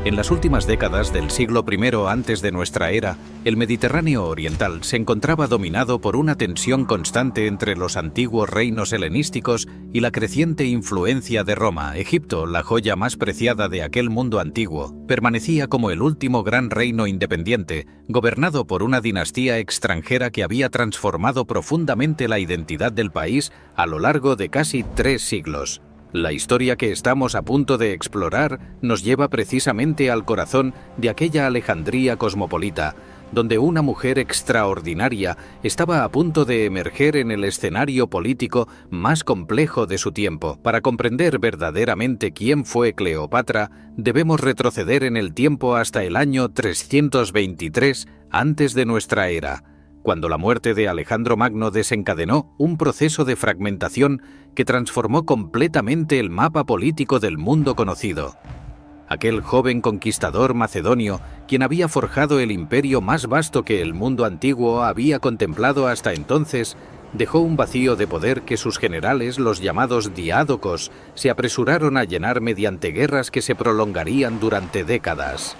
En las últimas décadas del siglo I antes de nuestra era, el Mediterráneo oriental se encontraba dominado por una tensión constante entre los antiguos reinos helenísticos y la creciente influencia de Roma. Egipto, la joya más preciada de aquel mundo antiguo, permanecía como el último gran reino independiente, gobernado por una dinastía extranjera que había transformado profundamente la identidad del país a lo largo de casi 3 siglos. La historia que estamos a punto de explorar nos lleva precisamente al corazón de aquella Alejandría cosmopolita, donde una mujer extraordinaria estaba a punto de emerger en el escenario político más complejo de su tiempo. Para comprender verdaderamente quién fue Cleopatra, debemos retroceder en el tiempo hasta el año 323 antes de nuestra era, cuando la muerte de Alejandro Magno desencadenó un proceso de fragmentación que transformó completamente el mapa político del mundo conocido. Aquel joven conquistador macedonio, quien había forjado el imperio más vasto que el mundo antiguo había contemplado hasta entonces, dejó un vacío de poder que sus generales, los llamados diádocos, se apresuraron a llenar mediante guerras que se prolongarían durante décadas.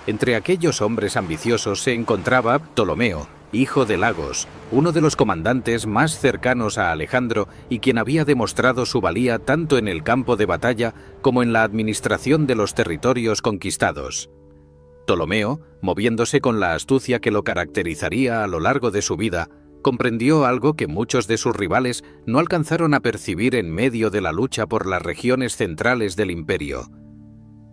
Entre aquellos hombres ambiciosos se encontraba Ptolomeo, hijo de Lagos, uno de los comandantes más cercanos a Alejandro y quien había demostrado su valía tanto en el campo de batalla como en la administración de los territorios conquistados. Ptolomeo, moviéndose con la astucia que lo caracterizaría a lo largo de su vida, comprendió algo que muchos de sus rivales no alcanzaron a percibir en medio de la lucha por las regiones centrales del imperio.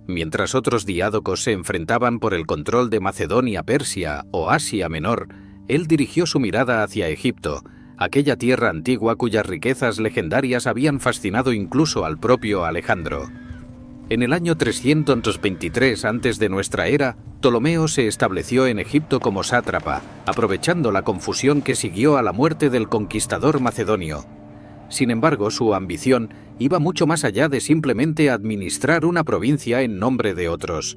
Mientras otros diádocos se enfrentaban por el control de Macedonia, Persia o Asia Menor, él dirigió su mirada hacia Egipto, aquella tierra antigua cuyas riquezas legendarias habían fascinado incluso al propio Alejandro. En el año 323 antes de nuestra era, Ptolomeo se estableció en Egipto como sátrapa, aprovechando la confusión que siguió a la muerte del conquistador macedonio. Sin embargo, su ambición iba mucho más allá de simplemente administrar una provincia en nombre de otros.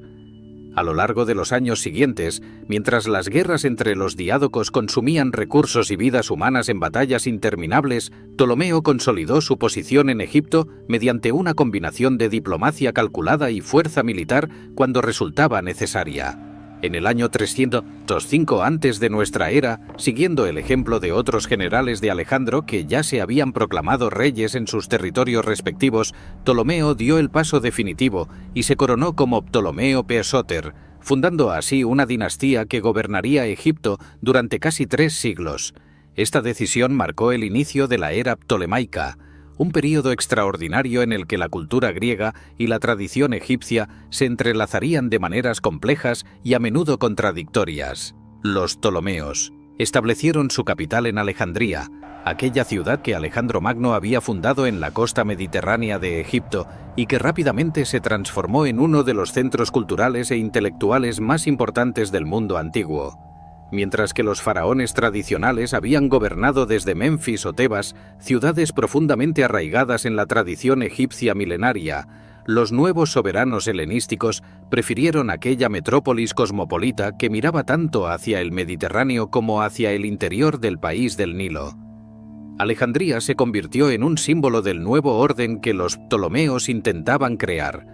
A lo largo de los años siguientes, mientras las guerras entre los diádocos consumían recursos y vidas humanas en batallas interminables, Ptolomeo consolidó su posición en Egipto mediante una combinación de diplomacia calculada y fuerza militar cuando resultaba necesaria. En el año 305 antes de nuestra era, siguiendo el ejemplo de otros generales de Alejandro que ya se habían proclamado reyes en sus territorios respectivos, Ptolomeo dio el paso definitivo y se coronó como Ptolomeo Pesóter, fundando así una dinastía que gobernaría Egipto durante casi 3 siglos. Esta decisión marcó el inicio de la era ptolemaica, un período extraordinario en el que la cultura griega y la tradición egipcia se entrelazarían de maneras complejas y a menudo contradictorias. Los Ptolomeos establecieron su capital en Alejandría, aquella ciudad que Alejandro Magno había fundado en la costa mediterránea de Egipto y que rápidamente se transformó en uno de los centros culturales e intelectuales más importantes del mundo antiguo. Mientras que los faraones tradicionales habían gobernado desde Menfis o Tebas, ciudades profundamente arraigadas en la tradición egipcia milenaria, los nuevos soberanos helenísticos prefirieron aquella metrópolis cosmopolita que miraba tanto hacia el Mediterráneo como hacia el interior del país del Nilo. Alejandría se convirtió en un símbolo del nuevo orden que los ptolomeos intentaban crear,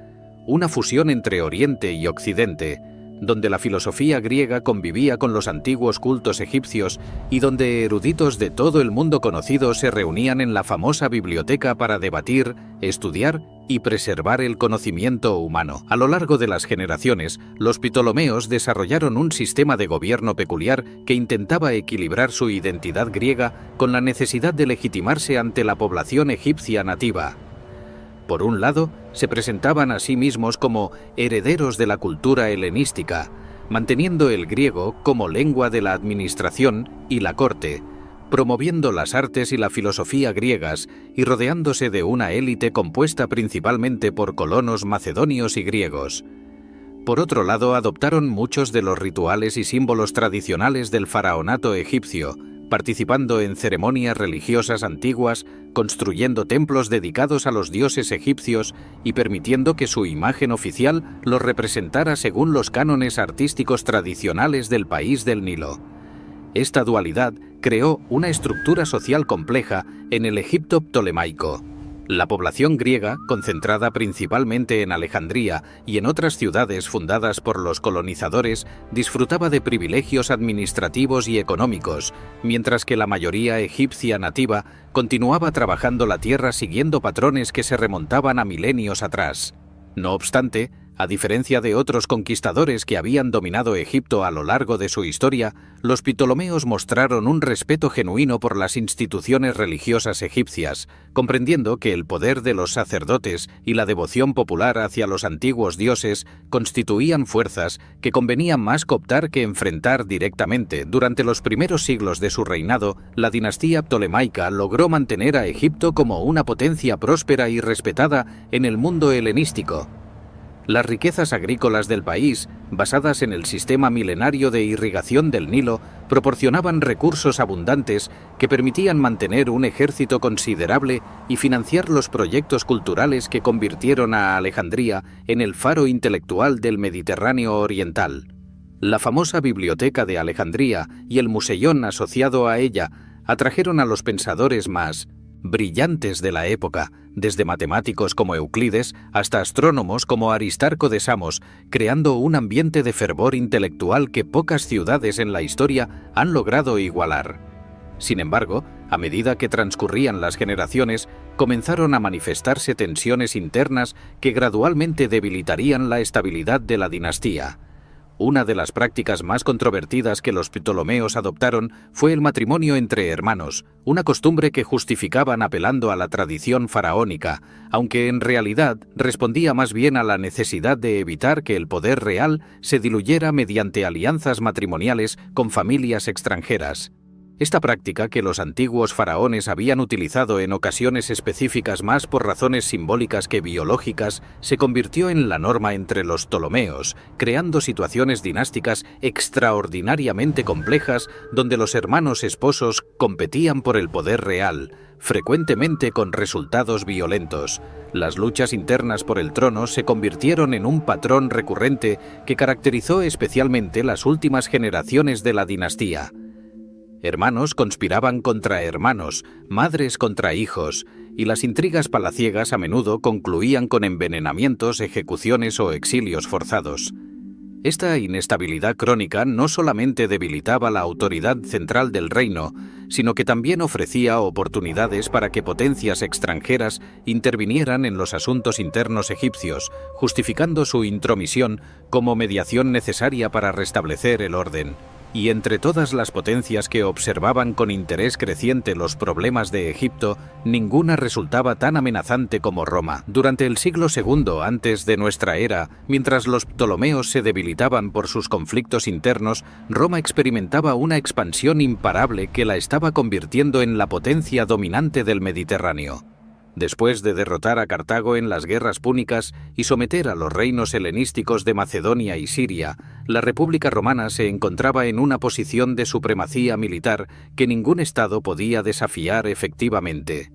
una fusión entre Oriente y Occidente, donde la filosofía griega convivía con los antiguos cultos egipcios y donde eruditos de todo el mundo conocido se reunían en la famosa biblioteca para debatir, estudiar y preservar el conocimiento humano. A lo largo de las generaciones, los ptolomeos desarrollaron un sistema de gobierno peculiar que intentaba equilibrar su identidad griega con la necesidad de legitimarse ante la población egipcia nativa. Por un lado, se presentaban a sí mismos como herederos de la cultura helenística, manteniendo el griego como lengua de la administración y la corte, promoviendo las artes y la filosofía griegas y rodeándose de una élite compuesta principalmente por colonos macedonios y griegos. Por otro lado, adoptaron muchos de los rituales y símbolos tradicionales del faraonato egipcio, participando en ceremonias religiosas antiguas, construyendo templos dedicados a los dioses egipcios y permitiendo que su imagen oficial los representara según los cánones artísticos tradicionales del país del Nilo. Esta dualidad creó una estructura social compleja en el Egipto ptolemaico. La población griega, concentrada principalmente en Alejandría y en otras ciudades fundadas por los colonizadores, disfrutaba de privilegios administrativos y económicos, mientras que la mayoría egipcia nativa continuaba trabajando la tierra siguiendo patrones que se remontaban a milenios atrás. No obstante, a diferencia de otros conquistadores que habían dominado Egipto a lo largo de su historia, los ptolomeos mostraron un respeto genuino por las instituciones religiosas egipcias, comprendiendo que el poder de los sacerdotes y la devoción popular hacia los antiguos dioses constituían fuerzas que convenía más cooptar que enfrentar directamente. Durante los primeros siglos de su reinado, la dinastía ptolemaica logró mantener a Egipto como una potencia próspera y respetada en el mundo helenístico. Las riquezas agrícolas del país, basadas en el sistema milenario de irrigación del Nilo, proporcionaban recursos abundantes que permitían mantener un ejército considerable y financiar los proyectos culturales que convirtieron a Alejandría en el faro intelectual del Mediterráneo oriental. La famosa Biblioteca de Alejandría y el Museión asociado a ella atrajeron a los pensadores más brillantes de la época, desde matemáticos como Euclides hasta astrónomos como Aristarco de Samos, creando un ambiente de fervor intelectual que pocas ciudades en la historia han logrado igualar. Sin embargo, a medida que transcurrían las generaciones, comenzaron a manifestarse tensiones internas que gradualmente debilitarían la estabilidad de la dinastía. Una de las prácticas más controvertidas que los ptolomeos adoptaron fue el matrimonio entre hermanos, una costumbre que justificaban apelando a la tradición faraónica, aunque en realidad respondía más bien a la necesidad de evitar que el poder real se diluyera mediante alianzas matrimoniales con familias extranjeras. Esta práctica, que los antiguos faraones habían utilizado en ocasiones específicas más por razones simbólicas que biológicas, se convirtió en la norma entre los ptolomeos, creando situaciones dinásticas extraordinariamente complejas donde los hermanos esposos competían por el poder real, frecuentemente con resultados violentos. Las luchas internas por el trono se convirtieron en un patrón recurrente que caracterizó especialmente las últimas generaciones de la dinastía. Hermanos conspiraban contra hermanos, madres contra hijos, y las intrigas palaciegas a menudo concluían con envenenamientos, ejecuciones o exilios forzados. Esta inestabilidad crónica no solamente debilitaba la autoridad central del reino, sino que también ofrecía oportunidades para que potencias extranjeras intervinieran en los asuntos internos egipcios, justificando su intromisión como mediación necesaria para restablecer el orden. Y entre todas las potencias que observaban con interés creciente los problemas de Egipto, ninguna resultaba tan amenazante como Roma. Durante el siglo II antes de nuestra era, mientras los ptolomeos se debilitaban por sus conflictos internos, Roma experimentaba una expansión imparable que la estaba convirtiendo en la potencia dominante del Mediterráneo. Después de derrotar a Cartago en las guerras púnicas y someter a los reinos helenísticos de Macedonia y Siria, la República Romana se encontraba en una posición de supremacía militar que ningún estado podía desafiar efectivamente.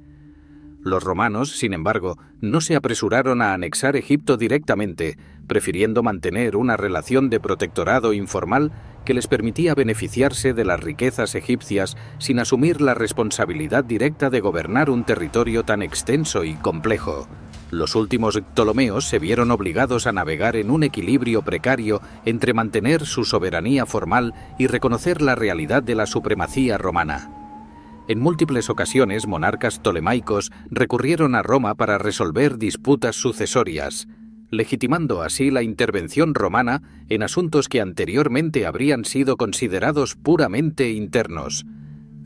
Los romanos, sin embargo, no se apresuraron a anexar Egipto directamente, prefiriendo mantener una relación de protectorado informal que les permitía beneficiarse de las riquezas egipcias sin asumir la responsabilidad directa de gobernar un territorio tan extenso y complejo. Los últimos ptolomeos se vieron obligados a navegar en un equilibrio precario entre mantener su soberanía formal y reconocer la realidad de la supremacía romana. En múltiples ocasiones, monarcas ptolemaicos recurrieron a Roma para resolver disputas sucesorias, legitimando así la intervención romana en asuntos que anteriormente habrían sido considerados puramente internos.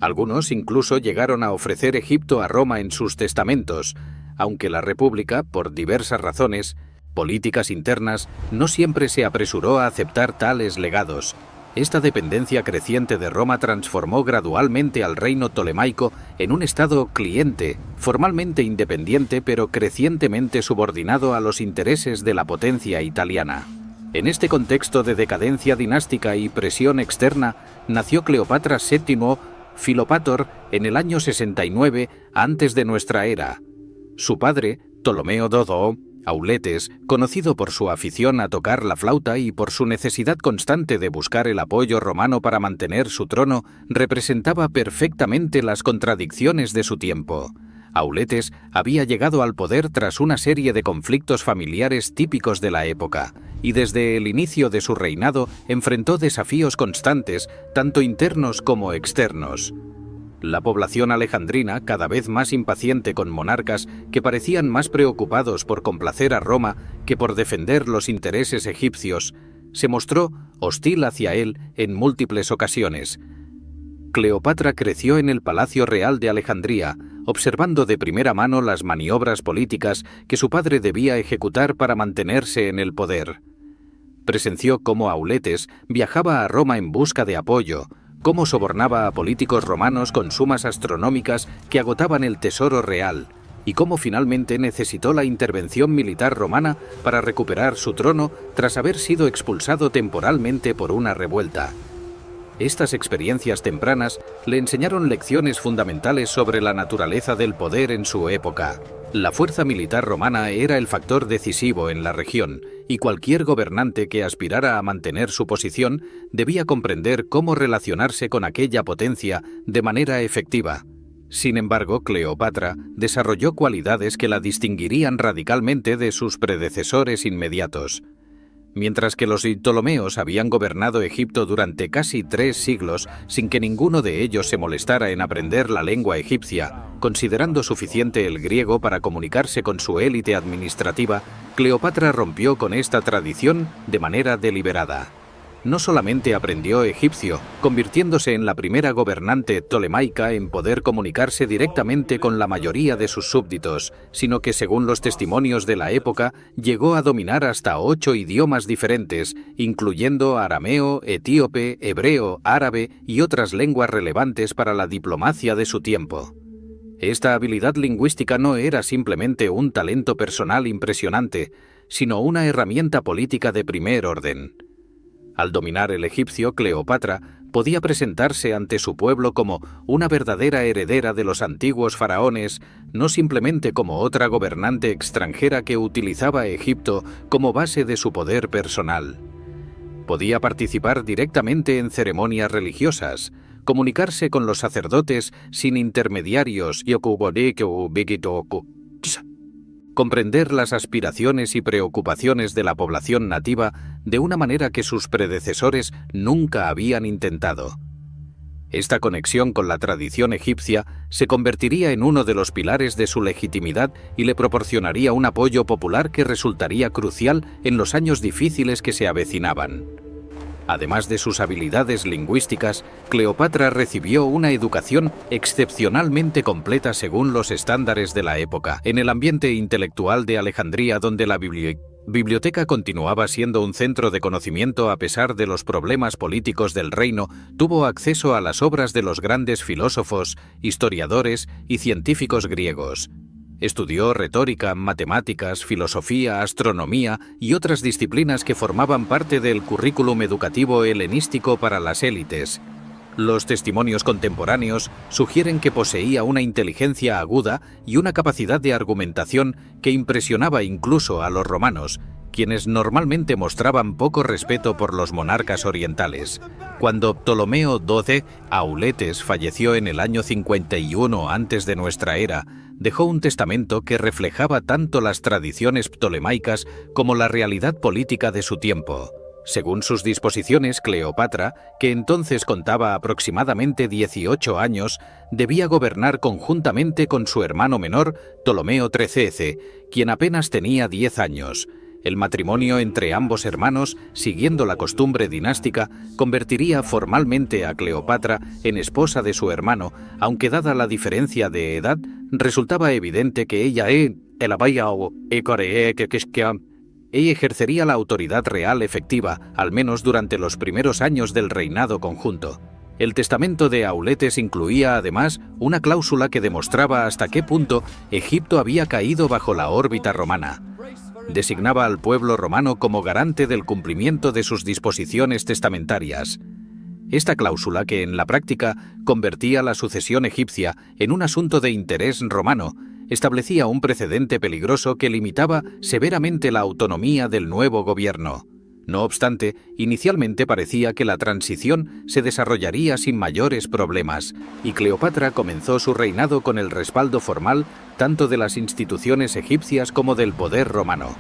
Algunos incluso llegaron a ofrecer Egipto a Roma en sus testamentos, aunque la República, por diversas razones políticas internas, no siempre se apresuró a aceptar tales legados. Esta dependencia creciente de Roma transformó gradualmente al reino ptolemaico en un estado cliente, formalmente independiente pero crecientemente subordinado a los intereses de la potencia italiana. En este contexto de decadencia dinástica y presión externa, nació Cleopatra VII Filopator en el año 69 antes de nuestra era. Su padre, Ptolomeo Dodo, Auletes, conocido por su afición a tocar la flauta y por su necesidad constante de buscar el apoyo romano para mantener su trono, representaba perfectamente las contradicciones de su tiempo. Auletes había llegado al poder tras una serie de conflictos familiares típicos de la época, y desde el inicio de su reinado enfrentó desafíos constantes, tanto internos como externos. La población alejandrina, cada vez más impaciente con monarcas que parecían más preocupados por complacer a Roma que por defender los intereses egipcios, se mostró hostil hacia él en múltiples ocasiones. Cleopatra creció en el Palacio Real de Alejandría, observando de primera mano las maniobras políticas que su padre debía ejecutar para mantenerse en el poder. Presenció cómo Auletes viajaba a Roma en busca de apoyo, cómo sobornaba a políticos romanos con sumas astronómicas que agotaban el tesoro real, y cómo finalmente necesitó la intervención militar romana para recuperar su trono tras haber sido expulsado temporalmente por una revuelta. Estas experiencias tempranas le enseñaron lecciones fundamentales sobre la naturaleza del poder en su época. La fuerza militar romana era el factor decisivo en la región, y cualquier gobernante que aspirara a mantener su posición debía comprender cómo relacionarse con aquella potencia de manera efectiva. Sin embargo, Cleopatra desarrolló cualidades que la distinguirían radicalmente de sus predecesores inmediatos. Mientras que los Ptolomeos habían gobernado Egipto durante casi 3 siglos sin que ninguno de ellos se molestara en aprender la lengua egipcia, considerando suficiente el griego para comunicarse con su élite administrativa, Cleopatra rompió con esta tradición de manera deliberada. No solamente aprendió egipcio, convirtiéndose en la primera gobernante ptolemaica en poder comunicarse directamente con la mayoría de sus súbditos, sino que, según los testimonios de la época, llegó a dominar hasta 8 idiomas diferentes, incluyendo arameo, etíope, hebreo, árabe y otras lenguas relevantes para la diplomacia de su tiempo. Esta habilidad lingüística no era simplemente un talento personal impresionante, sino una herramienta política de primer orden. Al dominar el egipcio, Cleopatra podía presentarse ante su pueblo como una verdadera heredera de los antiguos faraones, no simplemente como otra gobernante extranjera que utilizaba Egipto como base de su poder personal. Podía participar directamente en ceremonias religiosas, comunicarse con los sacerdotes sin intermediarios y comprender las aspiraciones y preocupaciones de la población nativa de una manera que sus predecesores nunca habían intentado. Esta conexión con la tradición egipcia se convertiría en uno de los pilares de su legitimidad y le proporcionaría un apoyo popular que resultaría crucial en los años difíciles que se avecinaban. Además de sus habilidades lingüísticas, Cleopatra recibió una educación excepcionalmente completa según los estándares de la época. En el ambiente intelectual de Alejandría, donde la biblioteca continuaba siendo un centro de conocimiento a pesar de los problemas políticos del reino, tuvo acceso a las obras de los grandes filósofos, historiadores y científicos griegos. Estudió retórica, matemáticas, filosofía, astronomía y otras disciplinas que formaban parte del currículum educativo helenístico para las élites. Los testimonios contemporáneos sugieren que poseía una inteligencia aguda y una capacidad de argumentación que impresionaba incluso a los romanos, quienes normalmente mostraban poco respeto por los monarcas orientales. Cuando Ptolomeo XII, Auletes, falleció en el año 51 antes de nuestra era, dejó un testamento que reflejaba tanto las tradiciones ptolemaicas como la realidad política de su tiempo. Según sus disposiciones, Cleopatra, que entonces contaba aproximadamente 18 años, debía gobernar conjuntamente con su hermano menor, Ptolomeo XIII, quien apenas tenía 10 años. El matrimonio entre ambos hermanos, siguiendo la costumbre dinástica, convertiría formalmente a Cleopatra en esposa de su hermano, aunque dada la diferencia de edad, resultaba evidente que ella ejercería la autoridad real efectiva, al menos durante los primeros años del reinado conjunto. El testamento de Auletes incluía además una cláusula que demostraba hasta qué punto Egipto había caído bajo la órbita romana. Designaba al pueblo romano como garante del cumplimiento de sus disposiciones testamentarias. Esta cláusula, que en la práctica convertía la sucesión egipcia en un asunto de interés romano, establecía un precedente peligroso que limitaba severamente la autonomía del nuevo gobierno. No obstante, inicialmente parecía que la transición se desarrollaría sin mayores problemas, y Cleopatra comenzó su reinado con el respaldo formal tanto de las instituciones egipcias como del poder romano.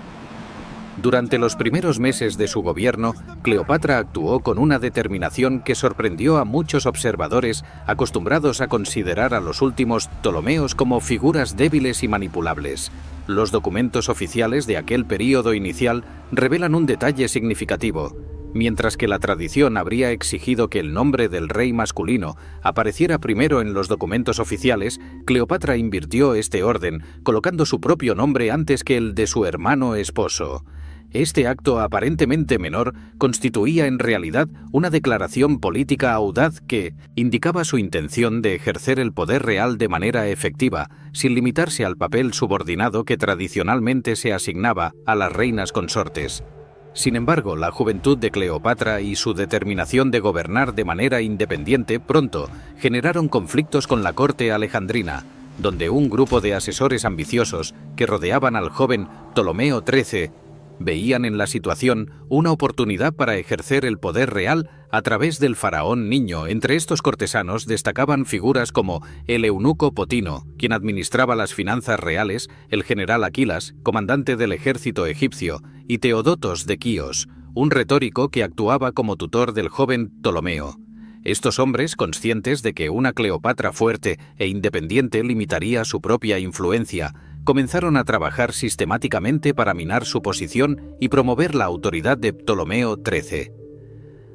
Durante los primeros meses de su gobierno, Cleopatra actuó con una determinación que sorprendió a muchos observadores acostumbrados a considerar a los últimos Ptolomeos como figuras débiles y manipulables. Los documentos oficiales de aquel período inicial revelan un detalle significativo. Mientras que la tradición habría exigido que el nombre del rey masculino apareciera primero en los documentos oficiales, Cleopatra invirtió este orden, colocando su propio nombre antes que el de su hermano esposo. Este acto aparentemente menor constituía en realidad una declaración política audaz que indicaba su intención de ejercer el poder real de manera efectiva, sin limitarse al papel subordinado que tradicionalmente se asignaba a las reinas consortes. Sin embargo, la juventud de Cleopatra y su determinación de gobernar de manera independiente pronto generaron conflictos con la corte alejandrina, donde un grupo de asesores ambiciosos que rodeaban al joven Ptolomeo XIII veían en la situación una oportunidad para ejercer el poder real a través del faraón niño. Entre estos cortesanos destacaban figuras como el eunuco Potino, quien administraba las finanzas reales, el general Aquilas, comandante del ejército egipcio, y Teodotos de Quíos, un retórico que actuaba como tutor del joven Ptolomeo. Estos hombres, conscientes de que una Cleopatra fuerte e independiente limitaría su propia influencia, comenzaron a trabajar sistemáticamente para minar su posición y promover la autoridad de Ptolomeo XIII.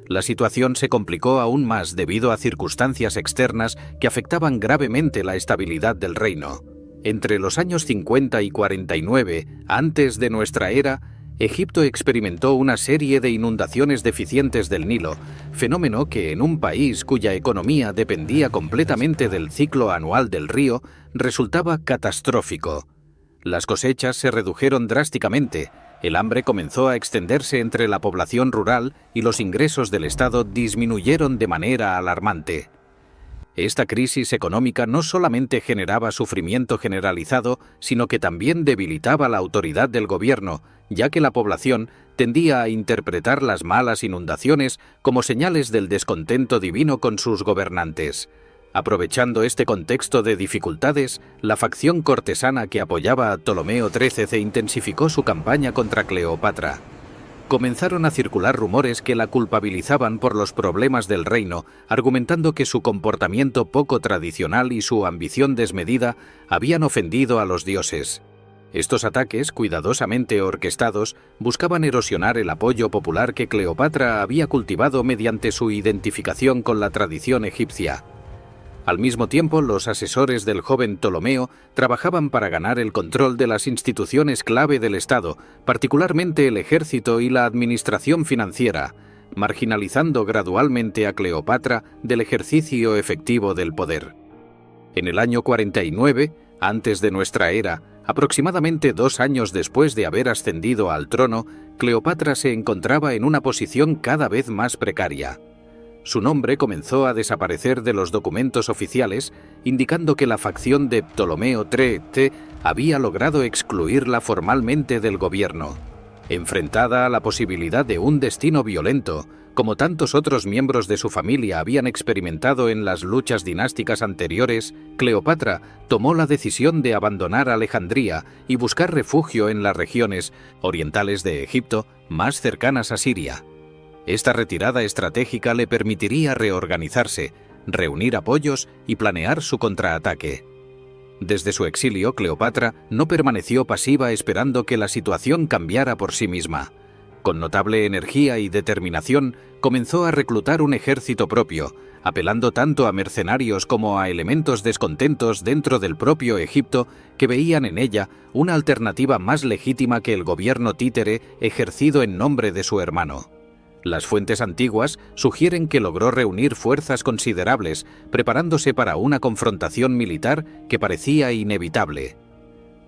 La situación se complicó aún más debido a circunstancias externas que afectaban gravemente la estabilidad del reino. Entre los años 50 y 49 antes de nuestra era, Egipto experimentó una serie de inundaciones deficientes del Nilo, fenómeno que en un país cuya economía dependía completamente del ciclo anual del río resultaba catastrófico. Las cosechas se redujeron drásticamente, el hambre comenzó a extenderse entre la población rural y los ingresos del Estado disminuyeron de manera alarmante. Esta crisis económica no solamente generaba sufrimiento generalizado, sino que también debilitaba la autoridad del gobierno, ya que la población tendía a interpretar las malas inundaciones como señales del descontento divino con sus gobernantes. Aprovechando este contexto de dificultades, la facción cortesana que apoyaba a Ptolomeo XIII intensificó su campaña contra Cleopatra. Comenzaron a circular rumores que la culpabilizaban por los problemas del reino, argumentando que su comportamiento poco tradicional y su ambición desmedida habían ofendido a los dioses. Estos ataques, cuidadosamente orquestados, buscaban erosionar el apoyo popular que Cleopatra había cultivado mediante su identificación con la tradición egipcia. Al mismo tiempo, los asesores del joven Ptolomeo trabajaban para ganar el control de las instituciones clave del Estado, particularmente el ejército y la administración financiera, marginalizando gradualmente a Cleopatra del ejercicio efectivo del poder. En el año 49, antes de nuestra era, aproximadamente 2 años después de haber ascendido al trono, Cleopatra se encontraba en una posición cada vez más precaria. Su nombre comenzó a desaparecer de los documentos oficiales, indicando que la facción de Ptolomeo XIII había logrado excluirla formalmente del gobierno. Enfrentada a la posibilidad de un destino violento, como tantos otros miembros de su familia habían experimentado en las luchas dinásticas anteriores, Cleopatra tomó la decisión de abandonar Alejandría y buscar refugio en las regiones orientales de Egipto más cercanas a Siria. Esta retirada estratégica le permitiría reorganizarse, reunir apoyos y planear su contraataque. Desde su exilio, Cleopatra no permaneció pasiva esperando que la situación cambiara por sí misma. Con notable energía y determinación, comenzó a reclutar un ejército propio, apelando tanto a mercenarios como a elementos descontentos dentro del propio Egipto que veían en ella una alternativa más legítima que el gobierno títere ejercido en nombre de su hermano. Las fuentes antiguas sugieren que logró reunir fuerzas considerables, preparándose para una confrontación militar que parecía inevitable.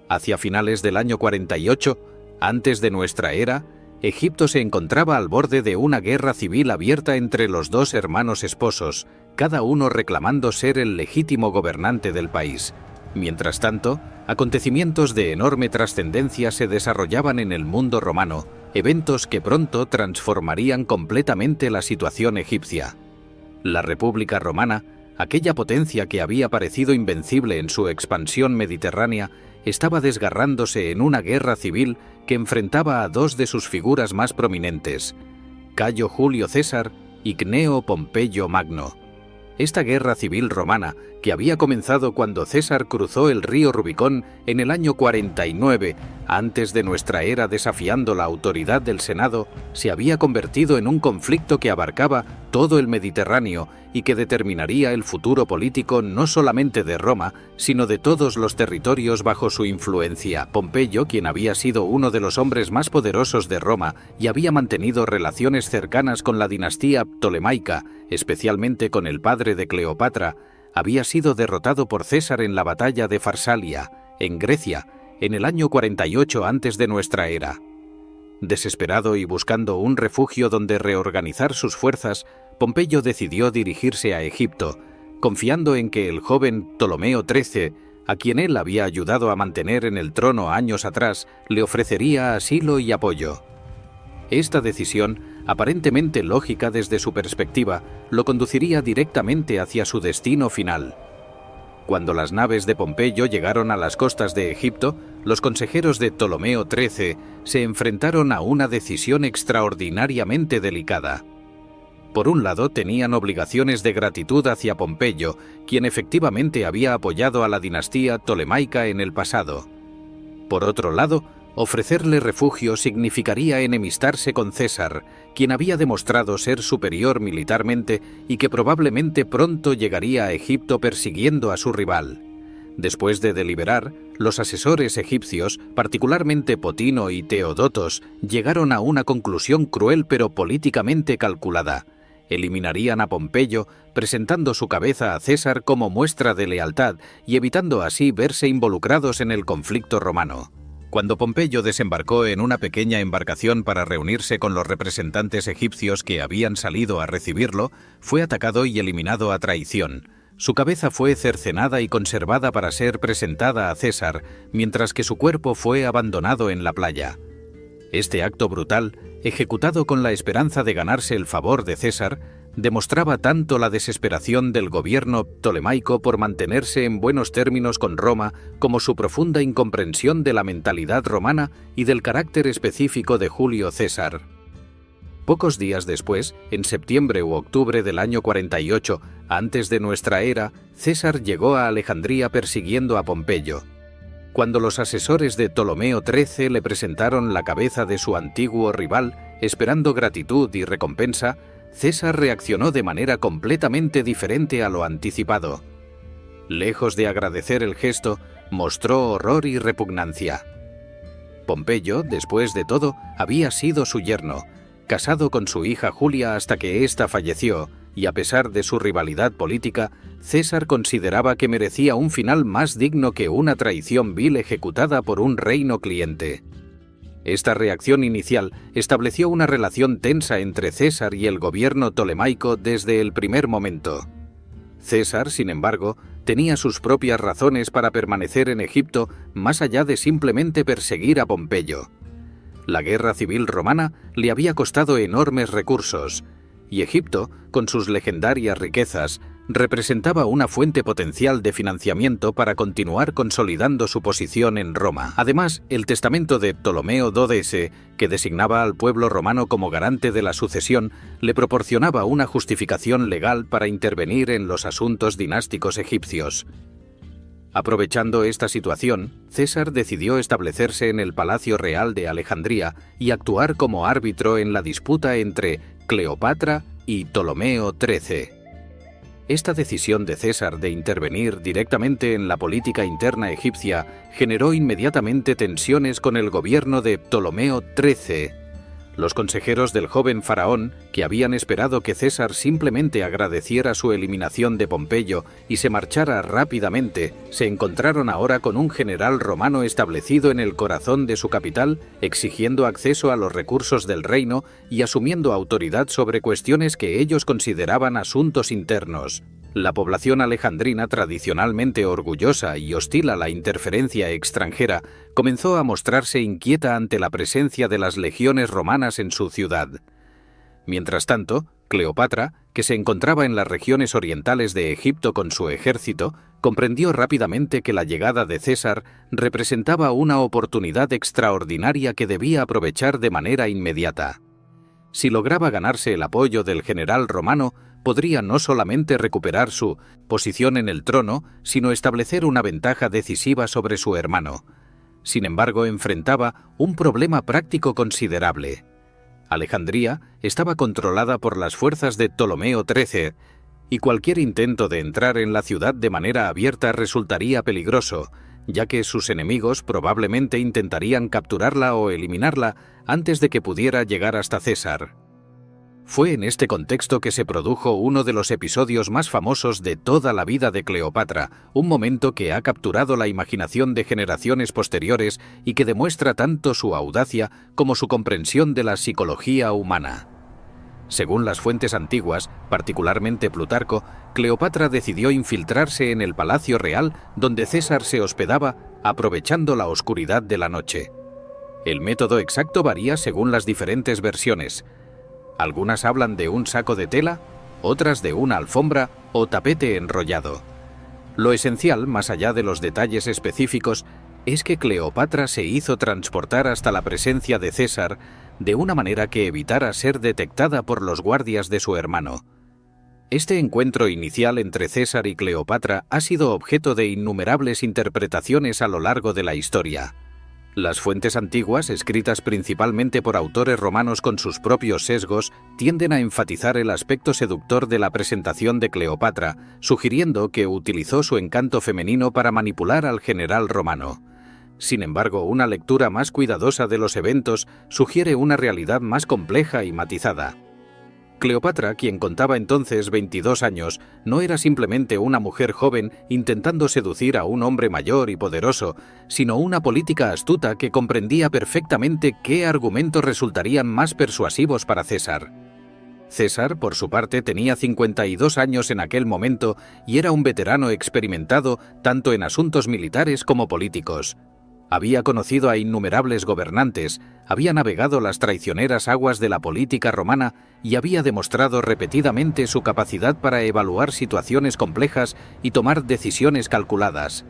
Hacia finales del año 48, antes de nuestra era, Egipto se encontraba al borde de una guerra civil abierta entre los 2 hermanos esposos, cada uno reclamando ser el legítimo gobernante del país. Mientras tanto, acontecimientos de enorme trascendencia se desarrollaban en el mundo romano, eventos que pronto transformarían completamente la situación egipcia. La República Romana, aquella potencia que había parecido invencible en su expansión mediterránea, estaba desgarrándose en una guerra civil que enfrentaba a dos de sus figuras más prominentes, Cayo Julio César y Cneo Pompeyo Magno. Esta guerra civil romana, que había comenzado cuando César cruzó el río Rubicón en el año 49, antes de nuestra era, desafiando la autoridad del Senado, se había convertido en un conflicto que abarcaba todo el Mediterráneo y que determinaría el futuro político no solamente de Roma, sino de todos los territorios bajo su influencia. Pompeyo, quien había sido uno de los hombres más poderosos de Roma y había mantenido relaciones cercanas con la dinastía ptolemaica, especialmente con el padre de Cleopatra, había sido derrotado por César en la batalla de Farsalia, en Grecia, en el año 48 antes de nuestra era. Desesperado y buscando un refugio donde reorganizar sus fuerzas, Pompeyo decidió dirigirse a Egipto, confiando en que el joven Ptolomeo XIII, a quien él había ayudado a mantener en el trono años atrás, le ofrecería asilo y apoyo. Esta decisión, aparentemente lógica desde su perspectiva, lo conduciría directamente hacia su destino final. Cuando las naves de Pompeyo llegaron a las costas de Egipto, los consejeros de Ptolomeo XIII se enfrentaron a una decisión extraordinariamente delicada. Por un lado, tenían obligaciones de gratitud hacia Pompeyo, quien efectivamente había apoyado a la dinastía ptolemaica en el pasado. Por otro lado, ofrecerle refugio significaría enemistarse con César, quien había demostrado ser superior militarmente y que probablemente pronto llegaría a Egipto persiguiendo a su rival. Después de deliberar, los asesores egipcios, particularmente Potino y Teodotos, llegaron a una conclusión cruel pero políticamente calculada. Eliminarían a Pompeyo, presentando su cabeza a César como muestra de lealtad y evitando así verse involucrados en el conflicto romano. Cuando Pompeyo desembarcó en una pequeña embarcación para reunirse con los representantes egipcios que habían salido a recibirlo, fue atacado y eliminado a traición. Su cabeza fue cercenada y conservada para ser presentada a César, mientras que su cuerpo fue abandonado en la playa. Este acto brutal, ejecutado con la esperanza de ganarse el favor de César, demostraba tanto la desesperación del gobierno ptolemaico por mantenerse en buenos términos con Roma como su profunda incomprensión de la mentalidad romana y del carácter específico de Julio César. Pocos días después, en septiembre u octubre del año 48, antes de nuestra era, César llegó a Alejandría persiguiendo a Pompeyo. Cuando los asesores de Ptolomeo XIII le presentaron la cabeza de su antiguo rival, esperando gratitud y recompensa, César reaccionó de manera completamente diferente a lo anticipado. Lejos de agradecer el gesto, mostró horror y repugnancia. Pompeyo, después de todo, había sido su yerno, casado con su hija Julia hasta que ésta falleció, y a pesar de su rivalidad política, César consideraba que merecía un final más digno que una traición vil ejecutada por un reino cliente. Esta reacción inicial estableció una relación tensa entre César y el gobierno ptolemaico desde el primer momento. César, sin embargo, tenía sus propias razones para permanecer en Egipto más allá de simplemente perseguir a Pompeyo. La guerra civil romana le había costado enormes recursos, y Egipto, con sus legendarias riquezas, representaba una fuente potencial de financiamiento para continuar consolidando su posición en Roma. Además, el testamento de Ptolomeo XII, que designaba al pueblo romano como garante de la sucesión, le proporcionaba una justificación legal para intervenir en los asuntos dinásticos egipcios. Aprovechando esta situación, César decidió establecerse en el Palacio Real de Alejandría y actuar como árbitro en la disputa entre Cleopatra y Ptolomeo XIII. Esta decisión de César de intervenir directamente en la política interna egipcia generó inmediatamente tensiones con el gobierno de Ptolomeo XIII. Los consejeros del joven faraón, que habían esperado que César simplemente agradeciera su eliminación de Pompeyo y se marchara rápidamente, se encontraron ahora con un general romano establecido en el corazón de su capital, exigiendo acceso a los recursos del reino y asumiendo autoridad sobre cuestiones que ellos consideraban asuntos internos. La población alejandrina, tradicionalmente orgullosa y hostil a la interferencia extranjera, comenzó a mostrarse inquieta ante la presencia de las legiones romanas en su ciudad. Mientras tanto, Cleopatra, que se encontraba en las regiones orientales de Egipto con su ejército, comprendió rápidamente que la llegada de César representaba una oportunidad extraordinaria que debía aprovechar de manera inmediata. Si lograba ganarse el apoyo del general romano, podría no solamente recuperar su posición en el trono, sino establecer una ventaja decisiva sobre su hermano. Sin embargo, enfrentaba un problema práctico considerable. Alejandría estaba controlada por las fuerzas de Ptolomeo XIII, y cualquier intento de entrar en la ciudad de manera abierta resultaría peligroso, ya que sus enemigos probablemente intentarían capturarla o eliminarla antes de que pudiera llegar hasta César. Fue en este contexto que se produjo uno de los episodios más famosos de toda la vida de Cleopatra, un momento que ha capturado la imaginación de generaciones posteriores y que demuestra tanto su audacia como su comprensión de la psicología humana. Según las fuentes antiguas, particularmente Plutarco, Cleopatra decidió infiltrarse en el palacio real donde César se hospedaba, aprovechando la oscuridad de la noche. El método exacto varía según las diferentes versiones. Algunas hablan de un saco de tela, otras de una alfombra o tapete enrollado. Lo esencial, más allá de los detalles específicos, es que Cleopatra se hizo transportar hasta la presencia de César de una manera que evitara ser detectada por los guardias de su hermano. Este encuentro inicial entre César y Cleopatra ha sido objeto de innumerables interpretaciones a lo largo de la historia. Las fuentes antiguas, escritas principalmente por autores romanos con sus propios sesgos, tienden a enfatizar el aspecto seductor de la presentación de Cleopatra, sugiriendo que utilizó su encanto femenino para manipular al general romano. Sin embargo, una lectura más cuidadosa de los eventos sugiere una realidad más compleja y matizada. Cleopatra, quien contaba entonces 22 años, no era simplemente una mujer joven intentando seducir a un hombre mayor y poderoso, sino una política astuta que comprendía perfectamente qué argumentos resultarían más persuasivos para César. César, por su parte, tenía 52 años en aquel momento y era un veterano experimentado tanto en asuntos militares como políticos. Había conocido a innumerables gobernantes, había navegado las traicioneras aguas de la política romana y había demostrado repetidamente su capacidad para evaluar situaciones complejas y tomar decisiones calculadas.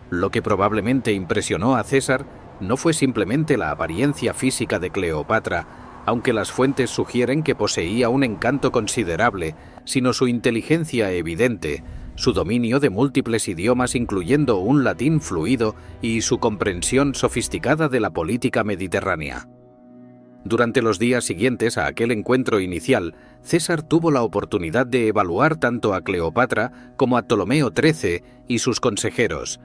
Lo que probablemente impresionó a César no fue simplemente la apariencia física de Cleopatra, aunque las fuentes sugieren que poseía un encanto considerable, sino su inteligencia evidente, su dominio de múltiples idiomas incluyendo un latín fluido y su comprensión sofisticada de la política mediterránea. Durante los días siguientes a aquel encuentro inicial, César tuvo la oportunidad de evaluar tanto a Cleopatra como a Ptolomeo XIII y sus consejeros.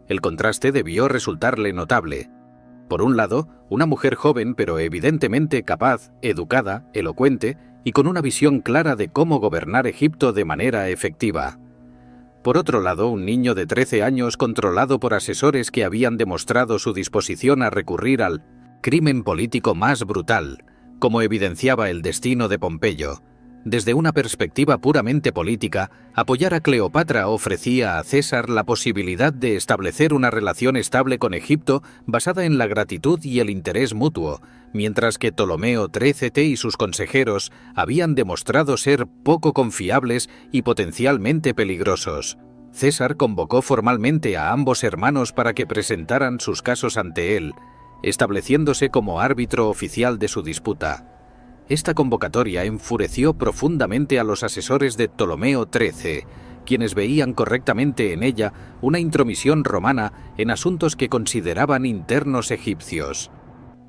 El contraste debió resultarle notable. Por un lado, una mujer joven pero evidentemente capaz, educada, elocuente y con una visión clara de cómo gobernar Egipto de manera efectiva. Por otro lado, un niño de 13 años controlado por asesores que habían demostrado su disposición a recurrir al crimen político más brutal, como evidenciaba el destino de Pompeyo. Desde una perspectiva puramente política, apoyar a Cleopatra ofrecía a César la posibilidad de establecer una relación estable con Egipto basada en la gratitud y el interés mutuo, mientras que Ptolomeo XIII y sus consejeros habían demostrado ser poco confiables y potencialmente peligrosos. César convocó formalmente a ambos hermanos para que presentaran sus casos ante él, estableciéndose como árbitro oficial de su disputa. Esta convocatoria enfureció profundamente a los asesores de Ptolomeo XIII, quienes veían correctamente en ella una intromisión romana en asuntos que consideraban internos egipcios.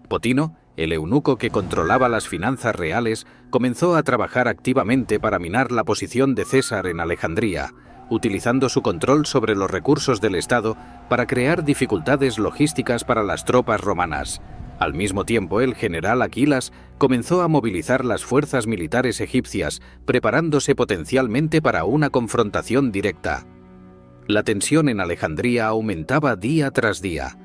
Potino, el eunuco que controlaba las finanzas reales, comenzó a trabajar activamente para minar la posición de César en Alejandría, utilizando su control sobre los recursos del Estado para crear dificultades logísticas para las tropas romanas. Al mismo tiempo, el general Aquilas comenzó a movilizar las fuerzas militares egipcias, preparándose potencialmente para una confrontación directa. La tensión en Alejandría aumentaba día tras día.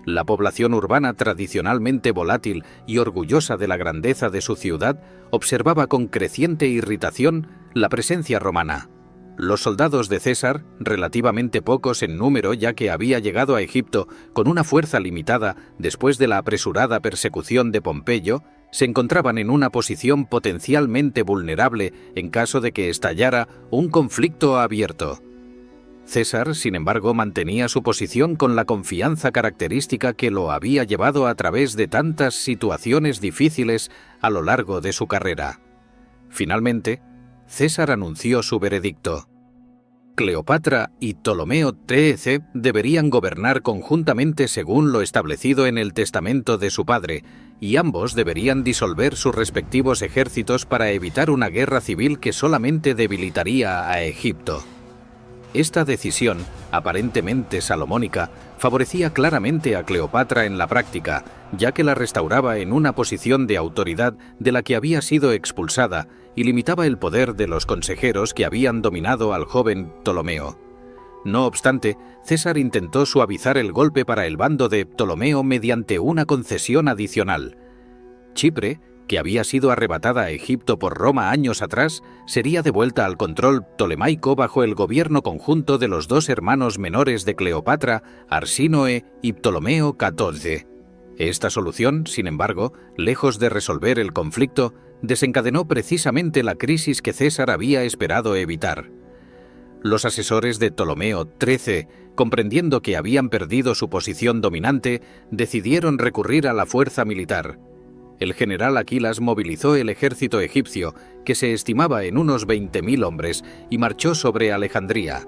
La población urbana, tradicionalmente volátil y orgullosa de la grandeza de su ciudad, observaba con creciente irritación la presencia romana. Los soldados de César, relativamente pocos en número ya que había llegado a Egipto con una fuerza limitada después de la apresurada persecución de Pompeyo, se encontraban en una posición potencialmente vulnerable en caso de que estallara un conflicto abierto. César, sin embargo, mantenía su posición con la confianza característica que lo había llevado a través de tantas situaciones difíciles a lo largo de su carrera. Finalmente, César anunció su veredicto. Cleopatra y Ptolomeo XIII deberían gobernar conjuntamente según lo establecido en el testamento de su padre, y ambos deberían disolver sus respectivos ejércitos para evitar una guerra civil que solamente debilitaría a Egipto. Esta decisión, aparentemente salomónica, favorecía claramente a Cleopatra en la práctica, ya que la restauraba en una posición de autoridad de la que había sido expulsada y limitaba el poder de los consejeros que habían dominado al joven Ptolomeo. No obstante, César intentó suavizar el golpe para el bando de Ptolomeo mediante una concesión adicional. Chipre, que había sido arrebatada a Egipto por Roma años atrás, sería devuelta al control ptolemaico bajo el gobierno conjunto de los dos hermanos menores de Cleopatra, Arsínoe y Ptolomeo XIV. Esta solución, sin embargo, lejos de resolver el conflicto, desencadenó precisamente la crisis que César había esperado evitar. Los asesores de Ptolomeo XIII, comprendiendo que habían perdido su posición dominante, decidieron recurrir a la fuerza militar. El general Aquilas movilizó el ejército egipcio, que se estimaba en unos 20.000 hombres, y marchó sobre Alejandría.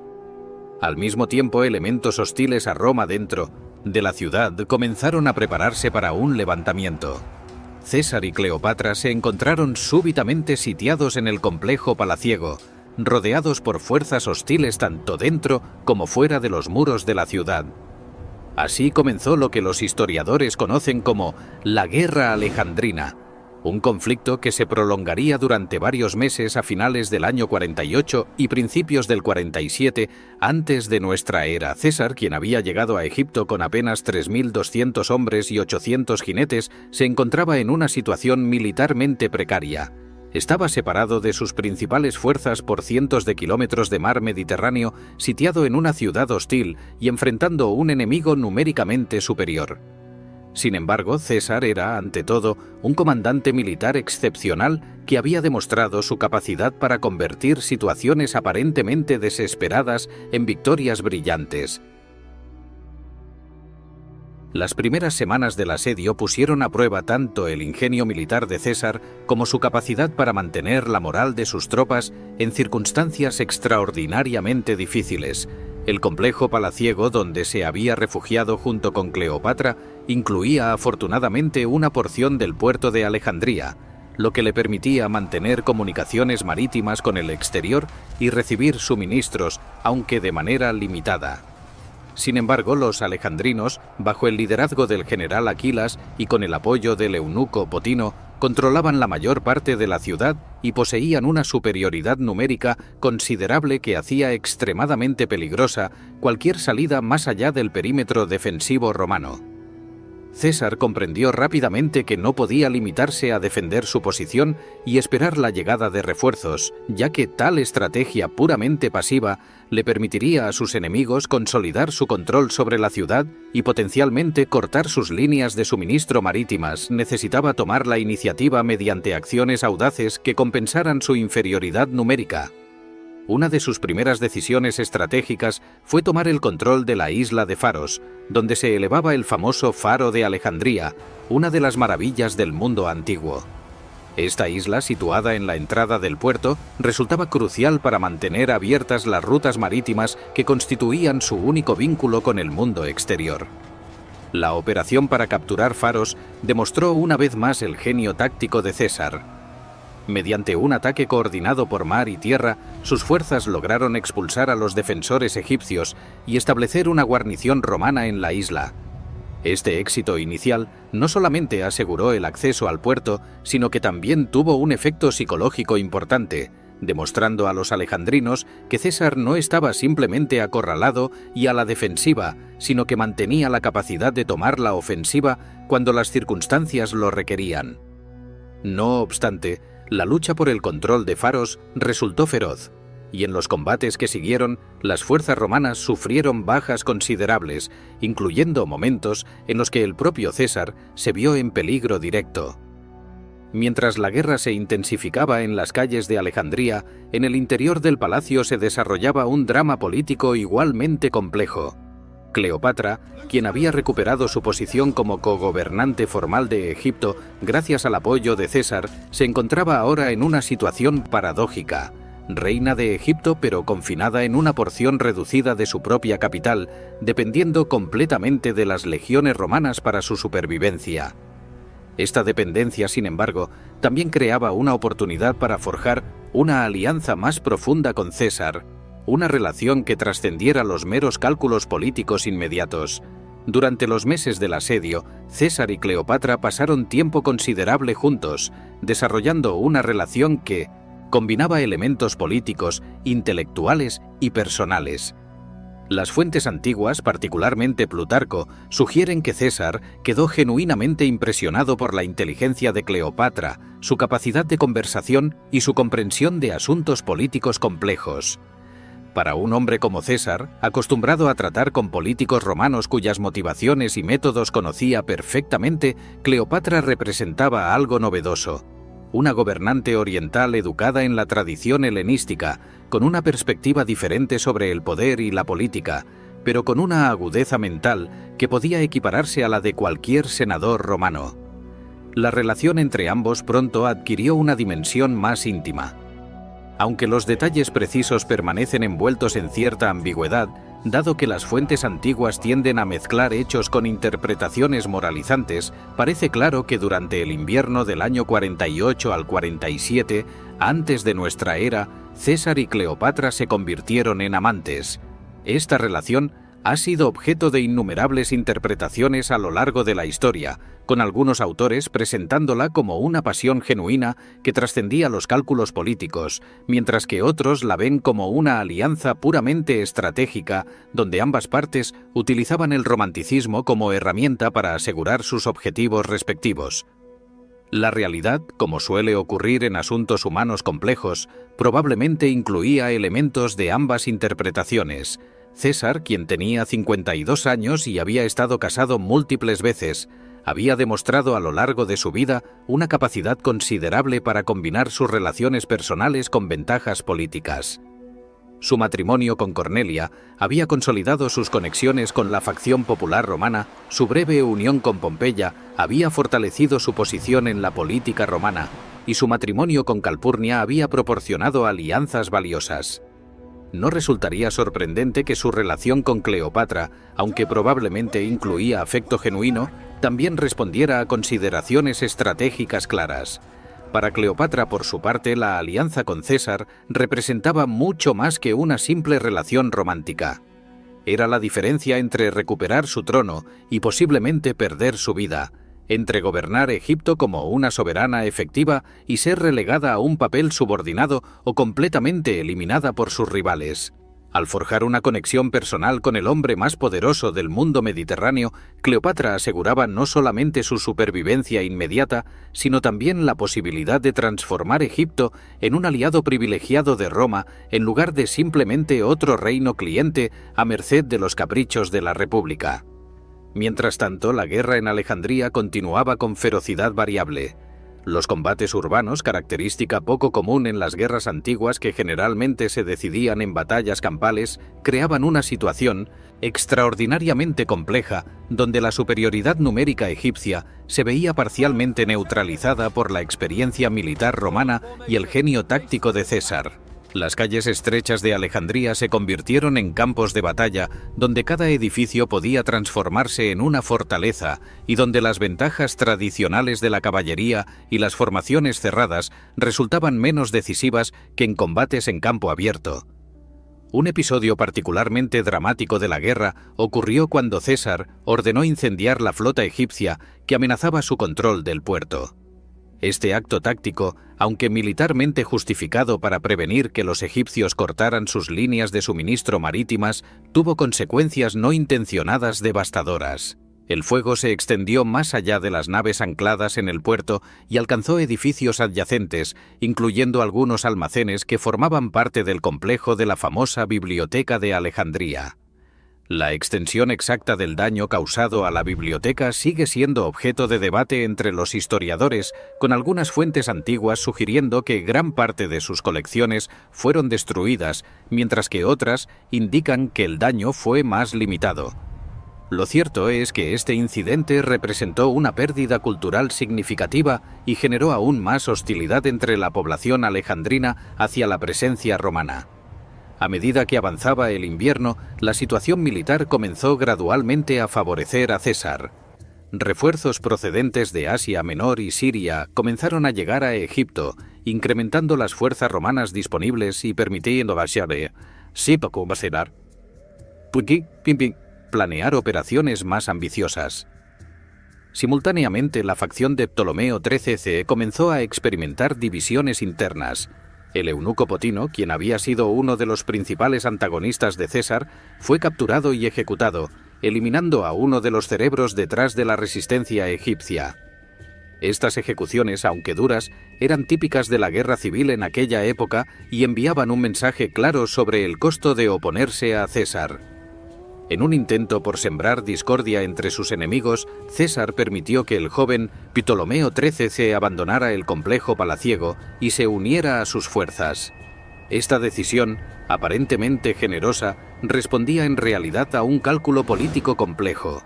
Al mismo tiempo, elementos hostiles a Roma dentro de la ciudad comenzaron a prepararse para un levantamiento. César y Cleopatra se encontraron súbitamente sitiados en el complejo palaciego, rodeados por fuerzas hostiles tanto dentro como fuera de los muros de la ciudad. Así comenzó lo que los historiadores conocen como la Guerra Alejandrina, un conflicto que se prolongaría durante varios meses a finales del año 48 y principios del 47 antes de nuestra era. César, quien había llegado a Egipto con apenas 3.200 hombres y 800 jinetes, se encontraba en una situación militarmente precaria. Estaba separado de sus principales fuerzas por cientos de kilómetros de mar Mediterráneo, sitiado en una ciudad hostil y enfrentando un enemigo numéricamente superior. Sin embargo, César era, ante todo, un comandante militar excepcional que había demostrado su capacidad para convertir situaciones aparentemente desesperadas en victorias brillantes. Las primeras semanas del asedio pusieron a prueba tanto el ingenio militar de César como su capacidad para mantener la moral de sus tropas en circunstancias extraordinariamente difíciles. El complejo palaciego donde se había refugiado junto con Cleopatra incluía afortunadamente una porción del puerto de Alejandría, lo que le permitía mantener comunicaciones marítimas con el exterior y recibir suministros, aunque de manera limitada. Sin embargo, los alejandrinos, bajo el liderazgo del general Aquilas y con el apoyo del eunuco Potino, controlaban la mayor parte de la ciudad y poseían una superioridad numérica considerable que hacía extremadamente peligrosa cualquier salida más allá del perímetro defensivo romano. César comprendió rápidamente que no podía limitarse a defender su posición y esperar la llegada de refuerzos, ya que tal estrategia puramente pasiva le permitiría a sus enemigos consolidar su control sobre la ciudad y potencialmente cortar sus líneas de suministro marítimas. Necesitaba tomar la iniciativa mediante acciones audaces que compensaran su inferioridad numérica. Una de sus primeras decisiones estratégicas fue tomar el control de la isla de Faros, donde se elevaba el famoso Faro de Alejandría, una de las maravillas del mundo antiguo. Esta isla, situada en la entrada del puerto, resultaba crucial para mantener abiertas las rutas marítimas que constituían su único vínculo con el mundo exterior. La operación para capturar Faros demostró una vez más el genio táctico de César. Mediante un ataque coordinado por mar y tierra, sus fuerzas lograron expulsar a los defensores egipcios y establecer una guarnición romana en la isla. Este éxito inicial no solamente aseguró el acceso al puerto, sino que también tuvo un efecto psicológico importante, demostrando a los alejandrinos que César no estaba simplemente acorralado y a la defensiva, sino que mantenía la capacidad de tomar la ofensiva cuando las circunstancias lo requerían. No obstante, la lucha por el control de Faros resultó feroz. y en los combates que siguieron, las fuerzas romanas sufrieron bajas considerables, incluyendo momentos en los que el propio César se vio en peligro directo. Mientras la guerra se intensificaba en las calles de Alejandría, en el interior del palacio se desarrollaba un drama político igualmente complejo. Cleopatra, quien había recuperado su posición como cogobernante formal de Egipto gracias al apoyo de César, se encontraba ahora en una situación paradójica. Reina de Egipto, pero confinada en una porción reducida de su propia capital, dependiendo completamente de las legiones romanas para su supervivencia. Esta dependencia, sin embargo, también creaba una oportunidad para forjar una alianza más profunda con César, una relación que trascendiera los meros cálculos políticos inmediatos. Durante los meses del asedio, César y Cleopatra pasaron tiempo considerable juntos, desarrollando una relación que combinaba elementos políticos, intelectuales y personales. Las fuentes antiguas, particularmente Plutarco, sugieren que César quedó genuinamente impresionado por la inteligencia de Cleopatra, su capacidad de conversación y su comprensión de asuntos políticos complejos. Para un hombre como César, acostumbrado a tratar con políticos romanos cuyas motivaciones y métodos conocía perfectamente, Cleopatra representaba algo novedoso. Una gobernante oriental educada en la tradición helenística, con una perspectiva diferente sobre el poder y la política, pero con una agudeza mental que podía equipararse a la de cualquier senador romano. La relación entre ambos pronto adquirió una dimensión más íntima. Aunque los detalles precisos permanecen envueltos en cierta ambigüedad, dado que las fuentes antiguas tienden a mezclar hechos con interpretaciones moralizantes, parece claro que durante el invierno del año 48 al 47, antes de nuestra era, César y Cleopatra se convirtieron en amantes. Esta relación ha sido objeto de innumerables interpretaciones a lo largo de la historia, con algunos autores presentándola como una pasión genuina que trascendía los cálculos políticos, mientras que otros la ven como una alianza puramente estratégica, donde ambas partes utilizaban el romanticismo como herramienta para asegurar sus objetivos respectivos. La realidad, como suele ocurrir en asuntos humanos complejos, probablemente incluía elementos de ambas interpretaciones. César, quien tenía 52 años y había estado casado múltiples veces, había demostrado a lo largo de su vida una capacidad considerable para combinar sus relaciones personales con ventajas políticas. Su matrimonio con Cornelia había consolidado sus conexiones con la facción popular romana, su breve unión con Pompeya había fortalecido su posición en la política romana, y su matrimonio con Calpurnia había proporcionado alianzas valiosas. No resultaría sorprendente que su relación con Cleopatra, aunque probablemente incluía afecto genuino, también respondiera a consideraciones estratégicas claras. Para Cleopatra, por su parte, la alianza con César representaba mucho más que una simple relación romántica. Era la diferencia entre recuperar su trono y posiblemente perder su vida, entre gobernar Egipto como una soberana efectiva y ser relegada a un papel subordinado o completamente eliminada por sus rivales. Al forjar una conexión personal con el hombre más poderoso del mundo mediterráneo, Cleopatra aseguraba no solamente su supervivencia inmediata, sino también la posibilidad de transformar Egipto en un aliado privilegiado de Roma en lugar de simplemente otro reino cliente a merced de los caprichos de la República. Mientras tanto, la guerra en Alejandría continuaba con ferocidad variable. Los combates urbanos, característica poco común en las guerras antiguas que generalmente se decidían en batallas campales, creaban una situación extraordinariamente compleja donde la superioridad numérica egipcia se veía parcialmente neutralizada por la experiencia militar romana y el genio táctico de César. Las calles estrechas de Alejandría se convirtieron en campos de batalla donde cada edificio podía transformarse en una fortaleza y donde las ventajas tradicionales de la caballería y las formaciones cerradas resultaban menos decisivas que en combates en campo abierto. Un episodio particularmente dramático de la guerra ocurrió cuando César ordenó incendiar la flota egipcia que amenazaba su control del puerto. Este acto táctico, aunque militarmente justificado para prevenir que los egipcios cortaran sus líneas de suministro marítimas, tuvo consecuencias no intencionadas devastadoras. El fuego se extendió más allá de las naves ancladas en el puerto y alcanzó edificios adyacentes, incluyendo algunos almacenes que formaban parte del complejo de la famosa Biblioteca de Alejandría. La extensión exacta del daño causado a la biblioteca sigue siendo objeto de debate entre los historiadores, con algunas fuentes antiguas sugiriendo que gran parte de sus colecciones fueron destruidas, mientras que otras indican que el daño fue más limitado. Lo cierto es que este incidente representó una pérdida cultural significativa y generó aún más hostilidad entre la población alejandrina hacia la presencia romana. A medida que avanzaba el invierno, la situación militar comenzó gradualmente a favorecer a César. Refuerzos procedentes de Asia Menor y Siria comenzaron a llegar a Egipto, incrementando las fuerzas romanas disponibles y permitiendo a Bashar planear operaciones más ambiciosas. Simultáneamente, la facción de Ptolomeo XIII comenzó a experimentar divisiones internas. El eunuco Potino, quien había sido uno de los principales antagonistas de César, fue capturado y ejecutado, eliminando a uno de los cerebros detrás de la resistencia egipcia. Estas ejecuciones, aunque duras, eran típicas de la guerra civil en aquella época y enviaban un mensaje claro sobre el costo de oponerse a César. En un intento por sembrar discordia entre sus enemigos, César permitió que el joven Ptolomeo XIII abandonara el complejo palaciego y se uniera a sus fuerzas. Esta decisión, aparentemente generosa, respondía en realidad a un cálculo político complejo.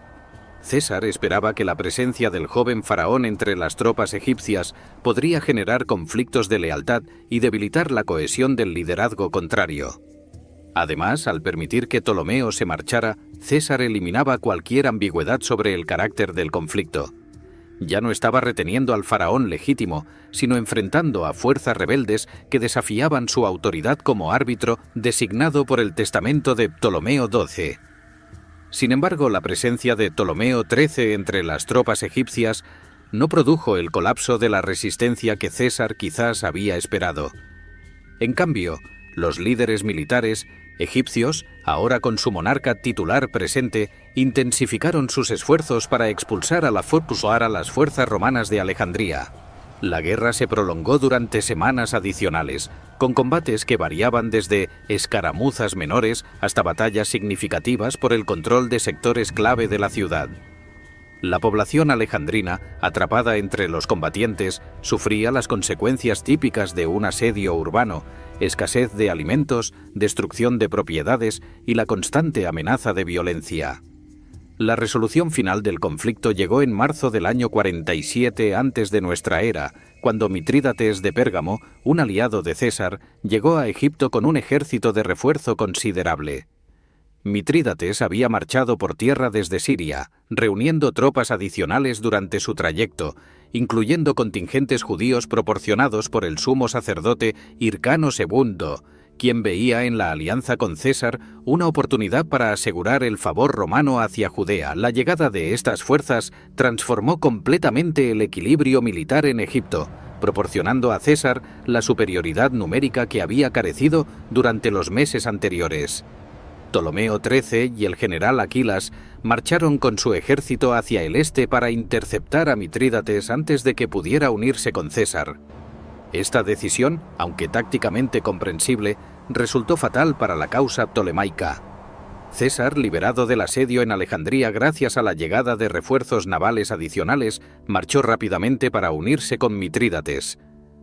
César esperaba que la presencia del joven faraón entre las tropas egipcias podría generar conflictos de lealtad y debilitar la cohesión del liderazgo contrario. Además, al permitir que Ptolomeo se marchara, César eliminaba cualquier ambigüedad sobre el carácter del conflicto. Ya no estaba reteniendo al faraón legítimo, sino enfrentando a fuerzas rebeldes que desafiaban su autoridad como árbitro designado por el testamento de Ptolomeo XII. Sin embargo, la presencia de Ptolomeo XIII entre las tropas egipcias no produjo el colapso de la resistencia que César quizás había esperado. En cambio, los líderes militares egipcios, ahora con su monarca titular presente, intensificaron sus esfuerzos para expulsar a las fuerzas romanas de Alejandría. La guerra se prolongó durante semanas adicionales, con combates que variaban desde escaramuzas menores hasta batallas significativas por el control de sectores clave de la ciudad. La población alejandrina, atrapada entre los combatientes, sufría las consecuencias típicas de un asedio urbano: escasez de alimentos, destrucción de propiedades y la constante amenaza de violencia. La resolución final del conflicto llegó en marzo del año 47 antes de nuestra era, cuando Mitrídates de Pérgamo, un aliado de César, llegó a Egipto con un ejército de refuerzo considerable. Mitrídates había marchado por tierra desde Siria, reuniendo tropas adicionales durante su trayecto, incluyendo contingentes judíos proporcionados por el sumo sacerdote Hircano II, quien veía en la alianza con César una oportunidad para asegurar el favor romano hacia Judea. La llegada de estas fuerzas transformó completamente el equilibrio militar en Egipto, proporcionando a César la superioridad numérica que había carecido durante los meses anteriores. Ptolomeo XIII y el general Aquilas marcharon con su ejército hacia el este para interceptar a Mitrídates antes de que pudiera unirse con César. Esta decisión, aunque tácticamente comprensible, resultó fatal para la causa ptolemaica. César, liberado del asedio en Alejandría gracias a la llegada de refuerzos navales adicionales, marchó rápidamente para unirse con Mitrídates.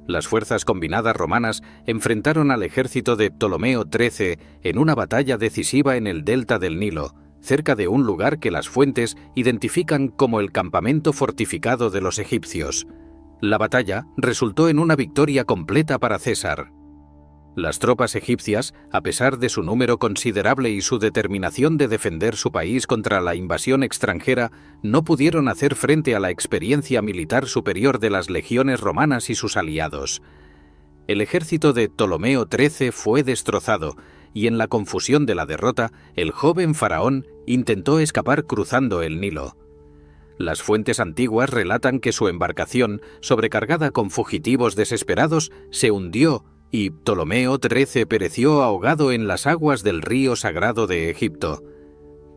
Las fuerzas combinadas romanas enfrentaron al ejército de Ptolomeo XIII en una batalla decisiva en el delta del Nilo, cerca de un lugar que las fuentes identifican como el campamento fortificado de los egipcios. La batalla resultó en una victoria completa para César. Las tropas egipcias, a pesar de su número considerable y su determinación de defender su país contra la invasión extranjera, no pudieron hacer frente a la experiencia militar superior de las legiones romanas y sus aliados. El ejército de Ptolomeo XIII fue destrozado, y en la confusión de la derrota, el joven faraón intentó escapar cruzando el Nilo. Las fuentes antiguas relatan que su embarcación, sobrecargada con fugitivos desesperados, se hundió y Ptolomeo XIII pereció ahogado en las aguas del río sagrado de Egipto.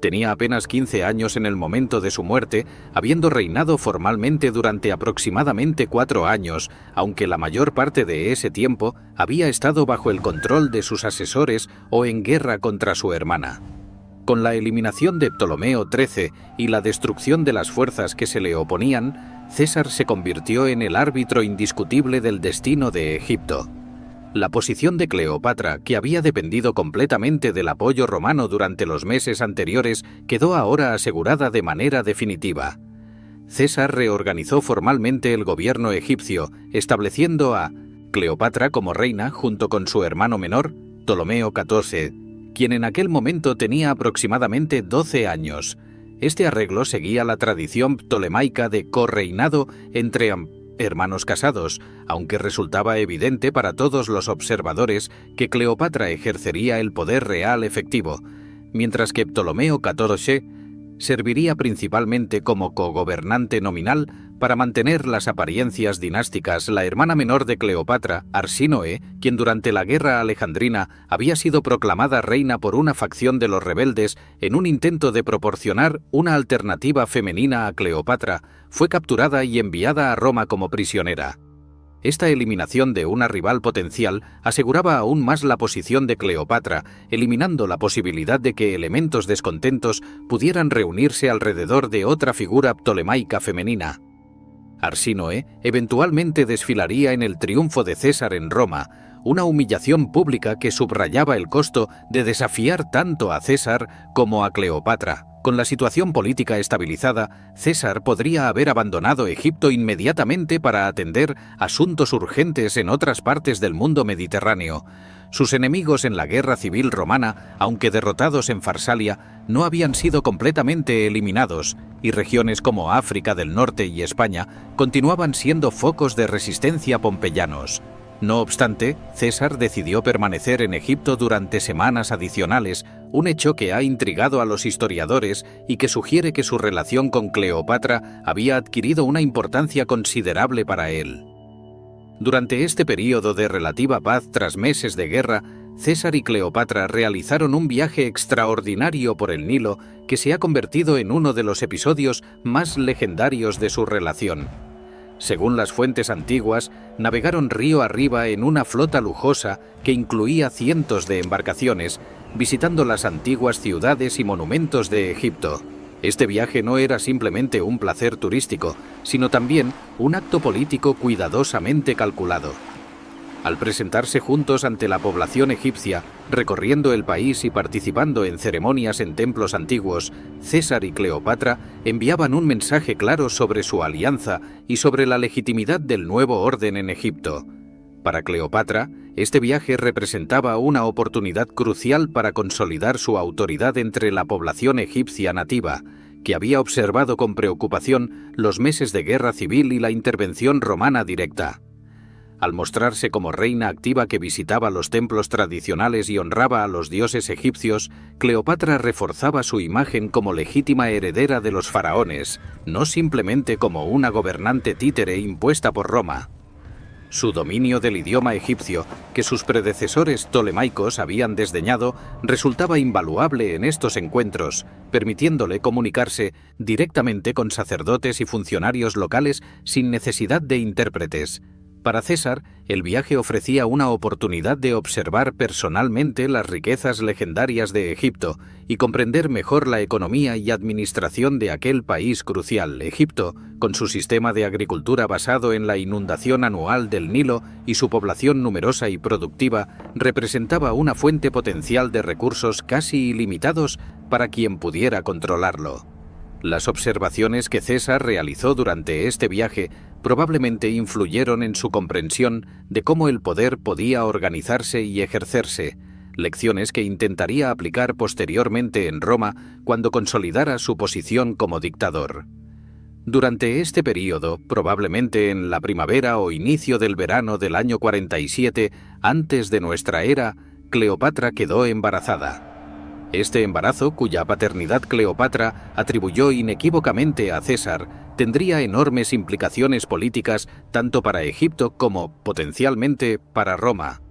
Tenía apenas 15 años en el momento de su muerte, habiendo reinado formalmente durante aproximadamente 4 años, aunque la mayor parte de ese tiempo había estado bajo el control de sus asesores o en guerra contra su hermana. Con la eliminación de Ptolomeo XIII y la destrucción de las fuerzas que se le oponían, César se convirtió en el árbitro indiscutible del destino de Egipto. La posición de Cleopatra, que había dependido completamente del apoyo romano durante los meses anteriores, quedó ahora asegurada de manera definitiva. César reorganizó formalmente el gobierno egipcio, estableciendo a Cleopatra como reina junto con su hermano menor, Ptolomeo XIV, quien en aquel momento tenía aproximadamente 12 años. Este arreglo seguía la tradición ptolemaica de correinado entre hermanos casados, aunque resultaba evidente para todos los observadores que Cleopatra ejercería el poder real efectivo, mientras que Ptolomeo XIV serviría principalmente como cogobernante nominal para mantener las apariencias dinásticas. La hermana menor de Cleopatra, Arsínoe, quien durante la guerra alejandrina había sido proclamada reina por una facción de los rebeldes en un intento de proporcionar una alternativa femenina a Cleopatra, fue capturada y enviada a Roma como prisionera. Esta eliminación de una rival potencial aseguraba aún más la posición de Cleopatra, eliminando la posibilidad de que elementos descontentos pudieran reunirse alrededor de otra figura ptolemaica femenina. Arsínoe eventualmente desfilaría en el triunfo de César en Roma, una humillación pública que subrayaba el costo de desafiar tanto a César como a Cleopatra. Con la situación política estabilizada, César podría haber abandonado Egipto inmediatamente para atender asuntos urgentes en otras partes del mundo mediterráneo. Sus enemigos en la guerra civil romana, aunque derrotados en Farsalia, no habían sido completamente eliminados, y regiones como África del Norte y España continuaban siendo focos de resistencia pompeyanos. No obstante, César decidió permanecer en Egipto durante semanas adicionales, un hecho que ha intrigado a los historiadores y que sugiere que su relación con Cleopatra había adquirido una importancia considerable para él. Durante este período de relativa paz tras meses de guerra, César y Cleopatra realizaron un viaje extraordinario por el Nilo que se ha convertido en uno de los episodios más legendarios de su relación. Según las fuentes antiguas, navegaron río arriba en una flota lujosa que incluía cientos de embarcaciones, visitando las antiguas ciudades y monumentos de Egipto. Este viaje no era simplemente un placer turístico, sino también un acto político cuidadosamente calculado. Al presentarse juntos ante la población egipcia, recorriendo el país y participando en ceremonias en templos antiguos, César y Cleopatra enviaban un mensaje claro sobre su alianza y sobre la legitimidad del nuevo orden en Egipto. Para Cleopatra, este viaje representaba una oportunidad crucial para consolidar su autoridad entre la población egipcia nativa, que había observado con preocupación los meses de guerra civil y la intervención romana directa. Al mostrarse como reina activa que visitaba los templos tradicionales y honraba a los dioses egipcios, Cleopatra reforzaba su imagen como legítima heredera de los faraones, no simplemente como una gobernante títere impuesta por Roma. Su dominio del idioma egipcio, que sus predecesores ptolemaicos habían desdeñado, resultaba invaluable en estos encuentros, permitiéndole comunicarse directamente con sacerdotes y funcionarios locales sin necesidad de intérpretes. Para César, el viaje ofrecía una oportunidad de observar personalmente las riquezas legendarias de Egipto y comprender mejor la economía y administración de aquel país crucial. Egipto, con su sistema de agricultura basado en la inundación anual del Nilo y su población numerosa y productiva, representaba una fuente potencial de recursos casi ilimitados para quien pudiera controlarlo. Las observaciones que César realizó durante este viaje probablemente influyeron en su comprensión de cómo el poder podía organizarse y ejercerse, lecciones que intentaría aplicar posteriormente en Roma cuando consolidara su posición como dictador. Durante este período, probablemente en la primavera o inicio del verano del año 47 antes de nuestra era, Cleopatra quedó embarazada. Este embarazo, cuya paternidad Cleopatra atribuyó inequívocamente a César, tendría enormes implicaciones políticas tanto para Egipto como, potencialmente, para Roma.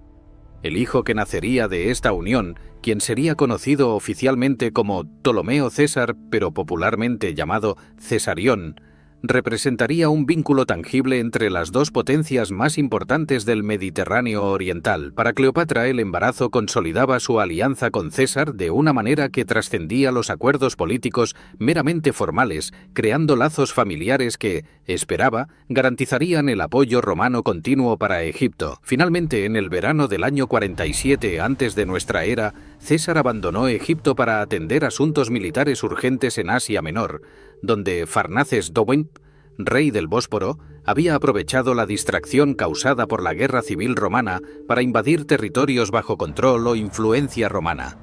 El hijo que nacería de esta unión, quien sería conocido oficialmente como Ptolomeo César, pero popularmente llamado Cesarión, representaría un vínculo tangible entre las dos potencias más importantes del Mediterráneo oriental. Para Cleopatra, el embarazo consolidaba su alianza con César de una manera que trascendía los acuerdos políticos meramente formales, creando lazos familiares que, esperaba, garantizarían el apoyo romano continuo para Egipto. Finalmente, en el verano del año 47 antes de nuestra era, César abandonó Egipto para atender asuntos militares urgentes en Asia Menor, donde Farnaces Dowin, rey del Bósforo, había aprovechado la distracción causada por la guerra civil romana para invadir territorios bajo control o influencia romana.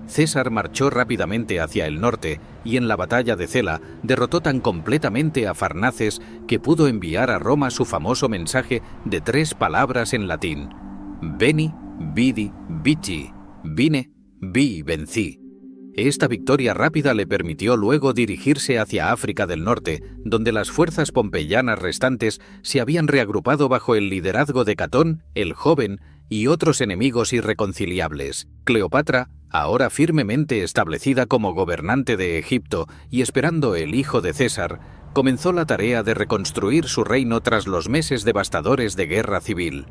César marchó rápidamente hacia el norte y en la batalla de Cela derrotó tan completamente a Farnaces que pudo enviar a Roma su famoso mensaje de 3 palabras en latín: Veni, vidi, vici, vine, vi, vencí. Esta victoria rápida le permitió luego dirigirse hacia África del Norte, donde las fuerzas pompeyanas restantes se habían reagrupado bajo el liderazgo de Catón, el Joven, y otros enemigos irreconciliables. Cleopatra, ahora firmemente establecida como gobernante de Egipto y esperando el hijo de César, comenzó la tarea de reconstruir su reino tras los meses devastadores de guerra civil.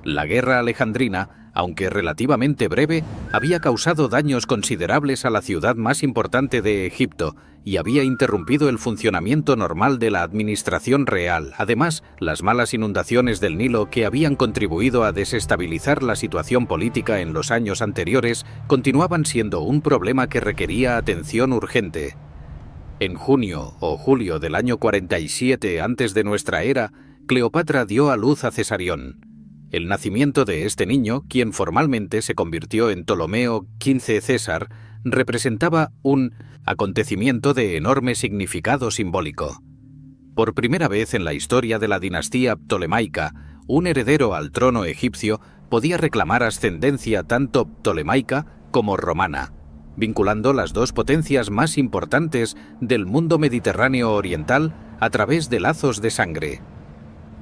La guerra alejandrina, aunque relativamente breve, había causado daños considerables a la ciudad más importante de Egipto y había interrumpido el funcionamiento normal de la administración real. Además, las malas inundaciones del Nilo, que habían contribuido a desestabilizar la situación política en los años anteriores, continuaban siendo un problema que requería atención urgente. En junio o julio del año 47 antes de nuestra era, Cleopatra dio a luz a Cesarión. El nacimiento de este niño, quien formalmente se convirtió en Ptolomeo XV César, representaba un acontecimiento de enorme significado simbólico. Por primera vez en la historia de la dinastía ptolemaica, un heredero al trono egipcio podía reclamar ascendencia tanto ptolemaica como romana, vinculando las dos potencias más importantes del mundo mediterráneo oriental a través de lazos de sangre.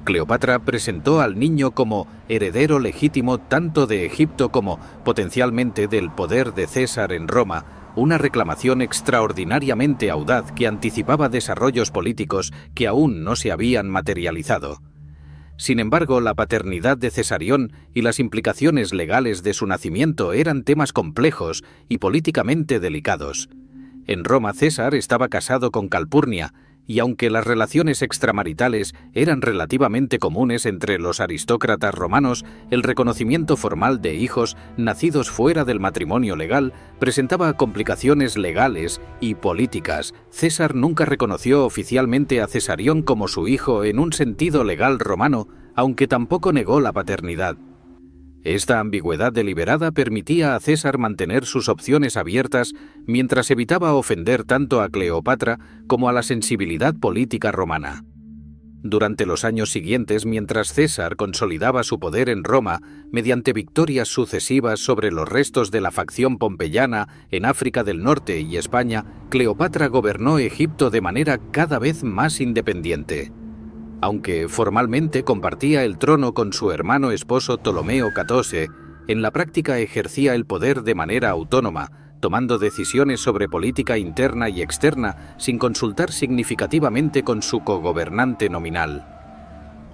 Cleopatra presentó al niño como heredero legítimo tanto de Egipto como, potencialmente, del poder de César en Roma, una reclamación extraordinariamente audaz que anticipaba desarrollos políticos que aún no se habían materializado. Sin embargo, la paternidad de Cesarión y las implicaciones legales de su nacimiento eran temas complejos y políticamente delicados. En Roma, César estaba casado con Calpurnia, y aunque las relaciones extramaritales eran relativamente comunes entre los aristócratas romanos, el reconocimiento formal de hijos nacidos fuera del matrimonio legal presentaba complicaciones legales y políticas. César nunca reconoció oficialmente a Cesarión como su hijo en un sentido legal romano, aunque tampoco negó la paternidad. Esta ambigüedad deliberada permitía a César mantener sus opciones abiertas mientras evitaba ofender tanto a Cleopatra como a la sensibilidad política romana. Durante los años siguientes, mientras César consolidaba su poder en Roma mediante victorias sucesivas sobre los restos de la facción pompeyana en África del Norte y España, Cleopatra gobernó Egipto de manera cada vez más independiente. Aunque formalmente compartía el trono con su hermano esposo Ptolomeo XIV, en la práctica ejercía el poder de manera autónoma, tomando decisiones sobre política interna y externa sin consultar significativamente con su cogobernante nominal.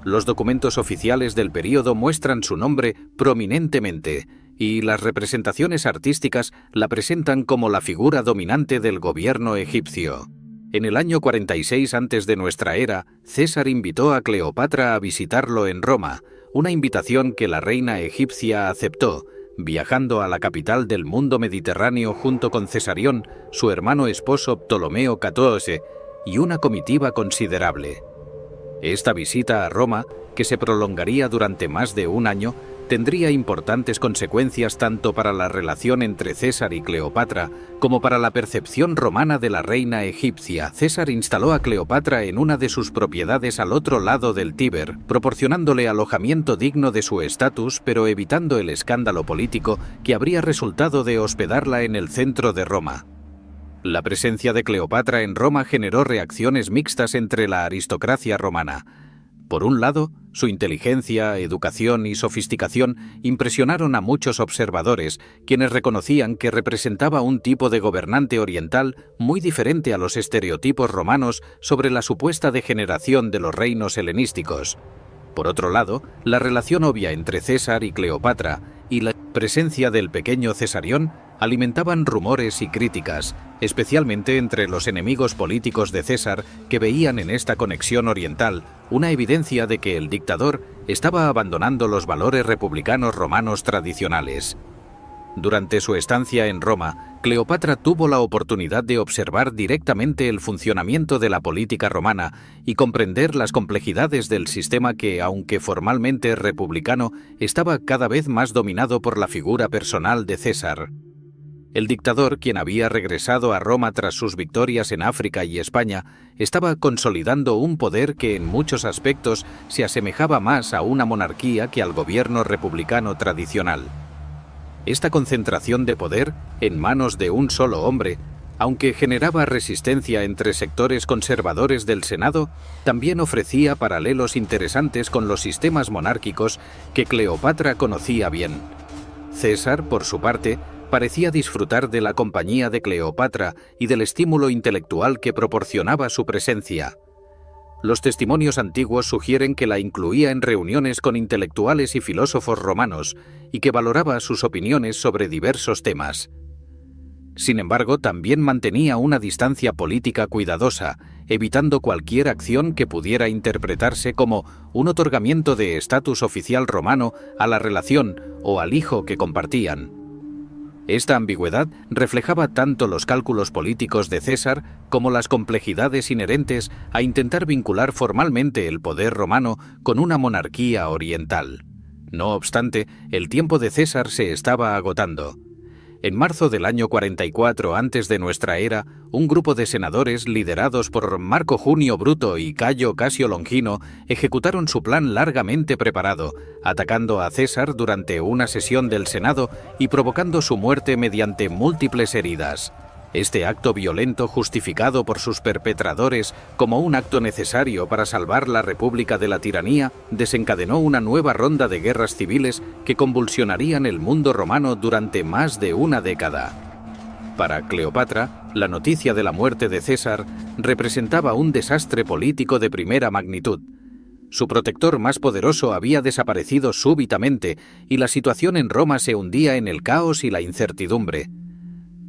Los documentos oficiales del período muestran su nombre prominentemente y las representaciones artísticas la presentan como la figura dominante del gobierno egipcio. En el año 46 antes de nuestra era, César invitó a Cleopatra a visitarlo en Roma, una invitación que la reina egipcia aceptó, viajando a la capital del mundo mediterráneo junto con Cesarión, su hermano esposo Ptolomeo XIV, y una comitiva considerable. Esta visita a Roma, que se prolongaría durante más de un año, tendría importantes consecuencias tanto para la relación entre César y Cleopatra como para la percepción romana de la reina egipcia. César instaló a Cleopatra en una de sus propiedades al otro lado del Tíber, proporcionándole alojamiento digno de su estatus, pero evitando el escándalo político que habría resultado de hospedarla en el centro de Roma. La presencia de Cleopatra en Roma generó reacciones mixtas entre la aristocracia romana. Por un lado, su inteligencia, educación y sofisticación impresionaron a muchos observadores, quienes reconocían que representaba un tipo de gobernante oriental muy diferente a los estereotipos romanos sobre la supuesta degeneración de los reinos helenísticos. Por otro lado, la relación obvia entre César y Cleopatra y la presencia del pequeño Cesarión alimentaban rumores y críticas, especialmente entre los enemigos políticos de César, que veían en esta conexión oriental una evidencia de que el dictador estaba abandonando los valores republicanos romanos tradicionales. Durante su estancia en Roma, Cleopatra tuvo la oportunidad de observar directamente el funcionamiento de la política romana y comprender las complejidades del sistema que, aunque formalmente republicano, estaba cada vez más dominado por la figura personal de César. El dictador, quien había regresado a Roma tras sus victorias en África y España, estaba consolidando un poder que en muchos aspectos se asemejaba más a una monarquía que al gobierno republicano tradicional. Esta concentración de poder en manos de un solo hombre, aunque generaba resistencia entre sectores conservadores del Senado, también ofrecía paralelos interesantes con los sistemas monárquicos que Cleopatra conocía bien. César, por su parte, parecía disfrutar de la compañía de Cleopatra y del estímulo intelectual que proporcionaba su presencia. Los testimonios antiguos sugieren que la incluía en reuniones con intelectuales y filósofos romanos y que valoraba sus opiniones sobre diversos temas. Sin embargo, también mantenía una distancia política cuidadosa, evitando cualquier acción que pudiera interpretarse como un otorgamiento de estatus oficial romano a la relación o al hijo que compartían. Esta ambigüedad reflejaba tanto los cálculos políticos de César como las complejidades inherentes a intentar vincular formalmente el poder romano con una monarquía oriental. No obstante, el tiempo de César se estaba agotando. En marzo del año 44 antes de nuestra era, un grupo de senadores liderados por Marco Junio Bruto y Cayo Casio Longino ejecutaron su plan largamente preparado, atacando a César durante una sesión del Senado y provocando su muerte mediante múltiples heridas. Este acto violento, justificado por sus perpetradores como un acto necesario para salvar la República de la tiranía, desencadenó una nueva ronda de guerras civiles que convulsionarían el mundo romano durante más de una década. Para Cleopatra, la noticia de la muerte de César representaba un desastre político de primera magnitud. Su protector más poderoso había desaparecido súbitamente y la situación en Roma se hundía en el caos y la incertidumbre.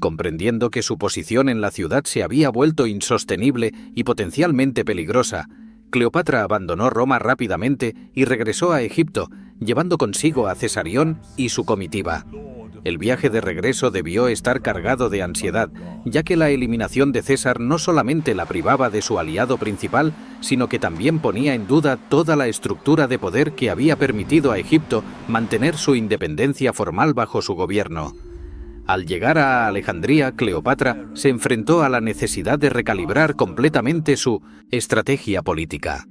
Comprendiendo que su posición en la ciudad se había vuelto insostenible y potencialmente peligrosa, Cleopatra abandonó Roma rápidamente y regresó a Egipto, llevando consigo a Cesarión y su comitiva. El viaje de regreso debió estar cargado de ansiedad, ya que la eliminación de César no solamente la privaba de su aliado principal, sino que también ponía en duda toda la estructura de poder que había permitido a Egipto mantener su independencia formal bajo su gobierno. Al llegar a Alejandría, Cleopatra se enfrentó a la necesidad de recalibrar completamente su estrategia política.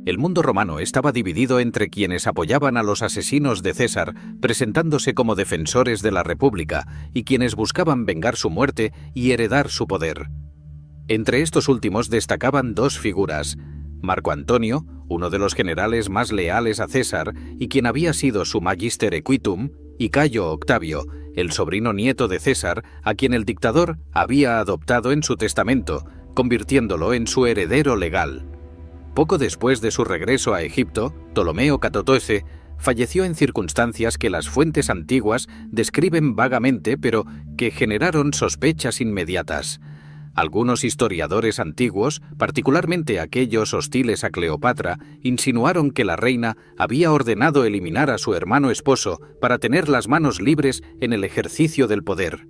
El mundo romano estaba dividido entre quienes apoyaban a los asesinos de César, presentándose como defensores de la República, y quienes buscaban vengar su muerte y heredar su poder. Entre estos últimos destacaban dos figuras: Marco Antonio, uno de los generales más leales a César y quien había sido su magister equitum, y Cayo Octavio, el sobrino nieto de César, a quien el dictador había adoptado en su testamento, convirtiéndolo en su heredero legal. Poco después de su regreso a Egipto, Ptolomeo XIV falleció en circunstancias que las fuentes antiguas describen vagamente, pero que generaron sospechas inmediatas. Algunos historiadores antiguos, particularmente aquellos hostiles a Cleopatra, insinuaron que la reina había ordenado eliminar a su hermano esposo para tener las manos libres en el ejercicio del poder.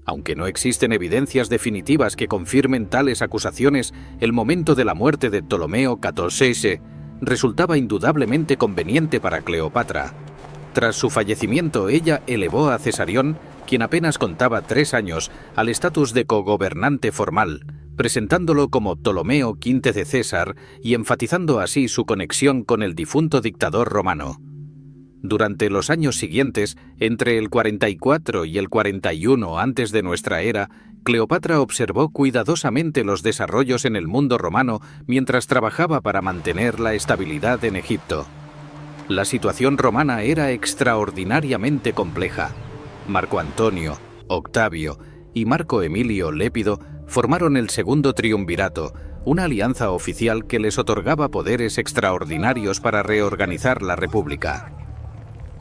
Aunque no existen evidencias definitivas que confirmen tales acusaciones, el momento de la muerte de Ptolomeo XIV resultaba indudablemente conveniente para Cleopatra. Tras su fallecimiento, ella elevó a Cesarión, quien apenas contaba 3 años, al estatus de cogobernante formal, presentándolo como Ptolomeo V de César y enfatizando así su conexión con el difunto dictador romano. Durante los años siguientes, entre el 44 y el 41 antes de nuestra era, Cleopatra observó cuidadosamente los desarrollos en el mundo romano mientras trabajaba para mantener la estabilidad en Egipto. La situación romana era extraordinariamente compleja. Marco Antonio, Octavio y Marco Emilio Lépido formaron el Segundo Triunvirato, una alianza oficial que les otorgaba poderes extraordinarios para reorganizar la República.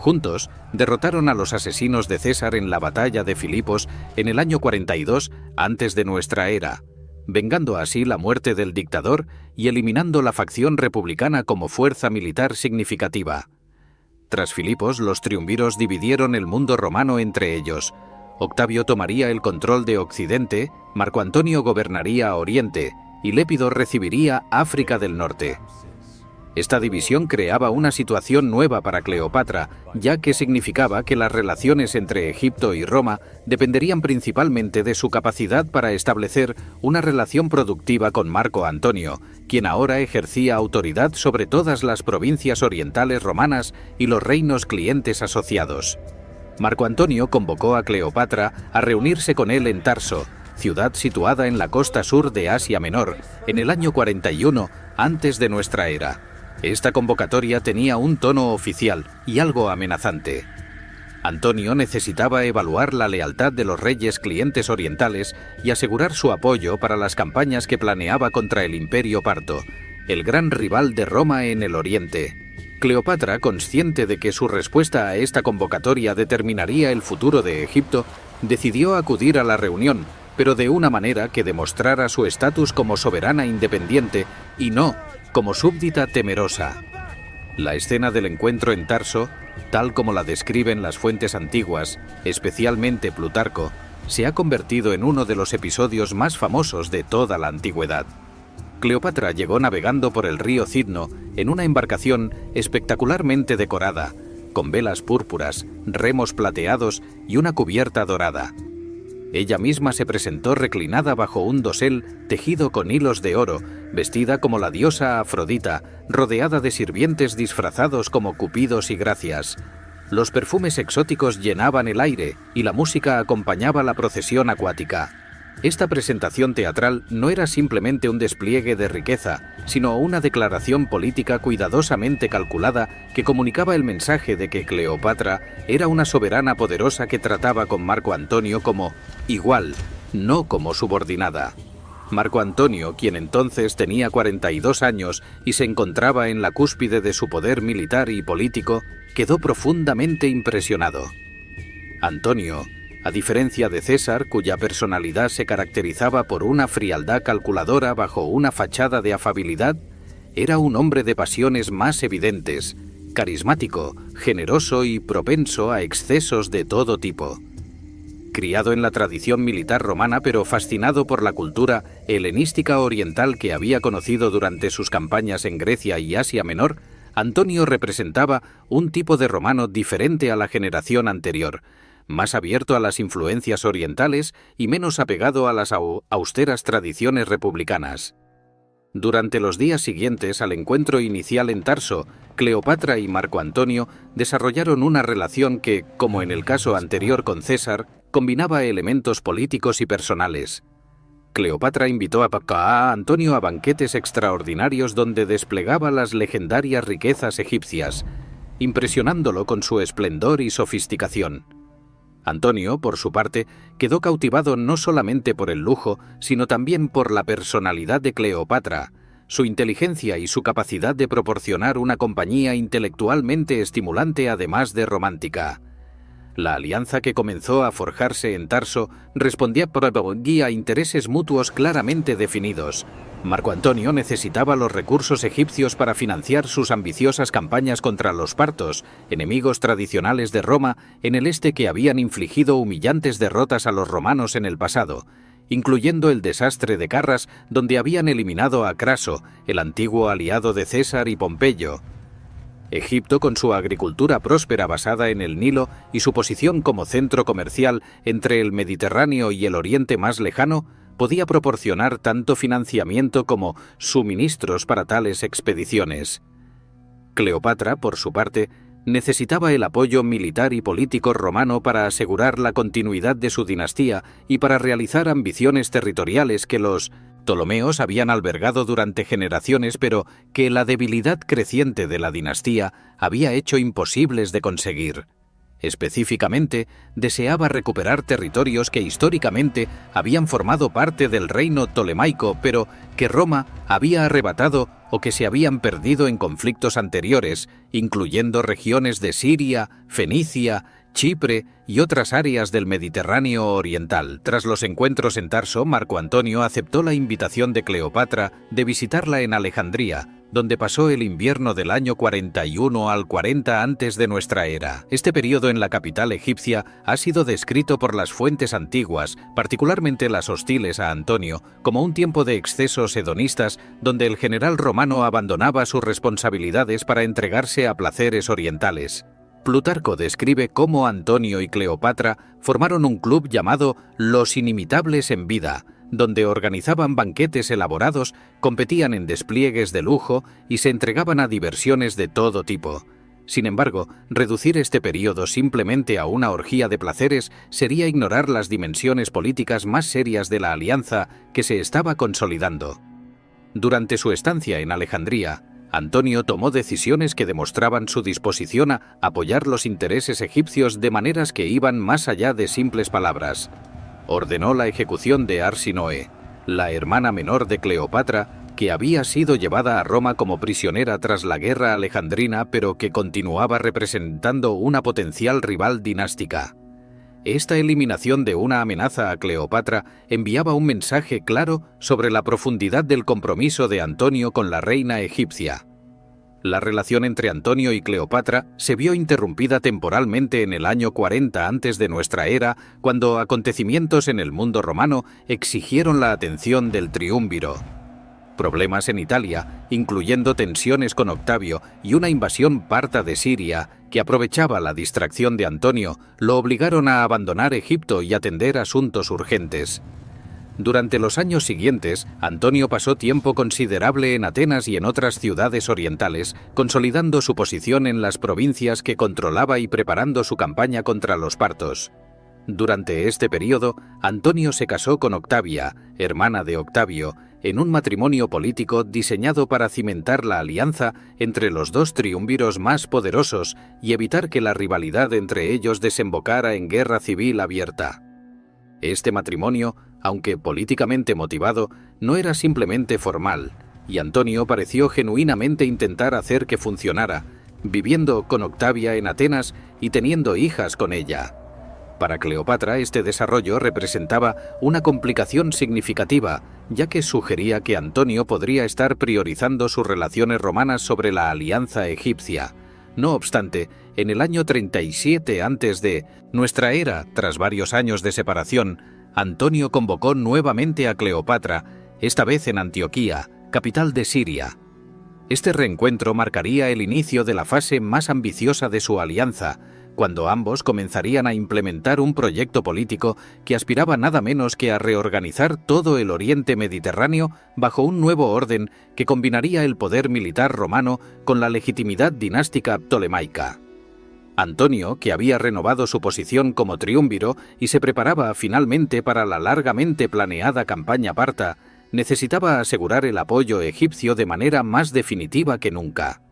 Juntos, derrotaron a los asesinos de César en la batalla de Filipos en el año 42 antes de nuestra era, vengando así la muerte del dictador y eliminando la facción republicana como fuerza militar significativa. Tras Filipos, los triunviros dividieron el mundo romano entre ellos. Octavio tomaría el control de Occidente, Marco Antonio gobernaría Oriente y Lépido recibiría África del Norte. Esta división creaba una situación nueva para Cleopatra, ya que significaba que las relaciones entre Egipto y Roma dependerían principalmente de su capacidad para establecer una relación productiva con Marco Antonio, quien ahora ejercía autoridad sobre todas las provincias orientales romanas y los reinos clientes asociados. Marco Antonio convocó a Cleopatra a reunirse con él en Tarso, ciudad situada en la costa sur de Asia Menor, en el año 41 antes de nuestra era. Esta convocatoria tenía un tono oficial y algo amenazante. Antonio necesitaba evaluar la lealtad de los reyes clientes orientales y asegurar su apoyo para las campañas que planeaba contra el Imperio Parto, el gran rival de Roma en el Oriente. Cleopatra, consciente de que su respuesta a esta convocatoria determinaría el futuro de Egipto, decidió acudir a la reunión, pero de una manera que demostrara su estatus como soberana independiente y no como súbdita temerosa. La escena del encuentro en Tarso, tal como la describen las fuentes antiguas, especialmente Plutarco, se ha convertido en uno de los episodios más famosos de toda la antigüedad. Cleopatra llegó navegando por el río Cidno en una embarcación espectacularmente decorada, con velas púrpuras, remos plateados y una cubierta dorada. Ella misma se presentó reclinada bajo un dosel tejido con hilos de oro, vestida como la diosa Afrodita, rodeada de sirvientes disfrazados como cupidos y gracias. Los perfumes exóticos llenaban el aire y la música acompañaba la procesión acuática. Esta presentación teatral no era simplemente un despliegue de riqueza, sino una declaración política cuidadosamente calculada que comunicaba el mensaje de que Cleopatra era una soberana poderosa que trataba con Marco Antonio como igual, no como subordinada. Marco Antonio, quien entonces tenía 42 años y se encontraba en la cúspide de su poder militar y político, quedó profundamente impresionado. Antonio, a diferencia de César, cuya personalidad se caracterizaba por una frialdad calculadora bajo una fachada de afabilidad, era un hombre de pasiones más evidentes, carismático, generoso y propenso a excesos de todo tipo. Criado en la tradición militar romana pero fascinado por la cultura helenística oriental que había conocido durante sus campañas en Grecia y Asia Menor, Antonio representaba un tipo de romano diferente a la generación anterior, más abierto a las influencias orientales y menos apegado a las austeras tradiciones republicanas. Durante los días siguientes al encuentro inicial en Tarso, Cleopatra y Marco Antonio desarrollaron una relación que, como en el caso anterior con César, combinaba elementos políticos y personales. Cleopatra invitó a Antonio a banquetes extraordinarios donde desplegaba las legendarias riquezas egipcias, impresionándolo con su esplendor y sofisticación. Antonio, por su parte, quedó cautivado no solamente por el lujo, sino también por la personalidad de Cleopatra, su inteligencia y su capacidad de proporcionar una compañía intelectualmente estimulante además de romántica. La alianza que comenzó a forjarse en Tarso respondía a intereses mutuos claramente definidos. Marco Antonio necesitaba los recursos egipcios para financiar sus ambiciosas campañas contra los partos, enemigos tradicionales de Roma en el este que habían infligido humillantes derrotas a los romanos en el pasado, incluyendo el desastre de Carras, donde habían eliminado a Craso, el antiguo aliado de César y Pompeyo. Egipto, con su agricultura próspera basada en el Nilo y su posición como centro comercial entre el Mediterráneo y el Oriente más lejano, podía proporcionar tanto financiamiento como suministros para tales expediciones. Cleopatra, por su parte, Necesitaba el apoyo militar y político romano para asegurar la continuidad de su dinastía y para realizar ambiciones territoriales que los Ptolomeos habían albergado durante generaciones, pero que la debilidad creciente de la dinastía había hecho imposibles de conseguir. Específicamente, deseaba recuperar territorios que históricamente habían formado parte del reino ptolemaico, pero que Roma había arrebatado o que se habían perdido en conflictos anteriores, incluyendo regiones de Siria, Fenicia, Chipre y otras áreas del Mediterráneo oriental. Tras los encuentros en Tarso, Marco Antonio aceptó la invitación de Cleopatra de visitarla en Alejandría, donde pasó el invierno del año 41 al 40 antes de nuestra era. Este periodo en la capital egipcia ha sido descrito por las fuentes antiguas, particularmente las hostiles a Antonio, como un tiempo de excesos hedonistas donde el general romano abandonaba sus responsabilidades para entregarse a placeres orientales. Plutarco describe cómo Antonio y Cleopatra formaron un club llamado Los Inimitables en Vida, donde organizaban banquetes elaborados, competían en despliegues de lujo y se entregaban a diversiones de todo tipo. Sin embargo, reducir este periodo simplemente a una orgía de placeres sería ignorar las dimensiones políticas más serias de la alianza que se estaba consolidando. Durante su estancia en Alejandría, Antonio tomó decisiones que demostraban su disposición a apoyar los intereses egipcios de maneras que iban más allá de simples palabras. Ordenó la ejecución de Arsinoe, la hermana menor de Cleopatra, que había sido llevada a Roma como prisionera tras la guerra alejandrina, pero que continuaba representando una potencial rival dinástica. Esta eliminación de una amenaza a Cleopatra enviaba un mensaje claro sobre la profundidad del compromiso de Antonio con la reina egipcia. La relación entre Antonio y Cleopatra se vio interrumpida temporalmente en el año 40 antes de nuestra era, cuando acontecimientos en el mundo romano exigieron la atención del triunviro. Problemas en Italia, incluyendo tensiones con Octavio y una invasión parta de Siria, que aprovechaba la distracción de Antonio, lo obligaron a abandonar Egipto y atender asuntos urgentes. Durante los años siguientes, Antonio pasó tiempo considerable en Atenas y en otras ciudades orientales, consolidando su posición en las provincias que controlaba y preparando su campaña contra los partos. Durante este periodo, Antonio se casó con Octavia, hermana de Octavio, en un matrimonio político diseñado para cimentar la alianza entre los dos triunviros más poderosos y evitar que la rivalidad entre ellos desembocara en guerra civil abierta. Este matrimonio, aunque políticamente motivado, no era simplemente formal, y Antonio pareció genuinamente intentar hacer que funcionara, viviendo con Octavia en Atenas y teniendo hijas con ella. Para Cleopatra, este desarrollo representaba una complicación significativa, ya que sugería que Antonio podría estar priorizando sus relaciones romanas sobre la alianza egipcia. No obstante, en el año 37 antes de nuestra era, tras varios años de separación, Antonio convocó nuevamente a Cleopatra, esta vez en Antioquía, capital de Siria. Este reencuentro marcaría el inicio de la fase más ambiciosa de su alianza, cuando ambos comenzarían a implementar un proyecto político que aspiraba nada menos que a reorganizar todo el Oriente Mediterráneo bajo un nuevo orden que combinaría el poder militar romano con la legitimidad dinástica ptolemaica. Antonio, que había renovado su posición como triunviro y se preparaba finalmente para la largamente planeada campaña parta, necesitaba asegurar el apoyo egipcio de manera más definitiva que nunca.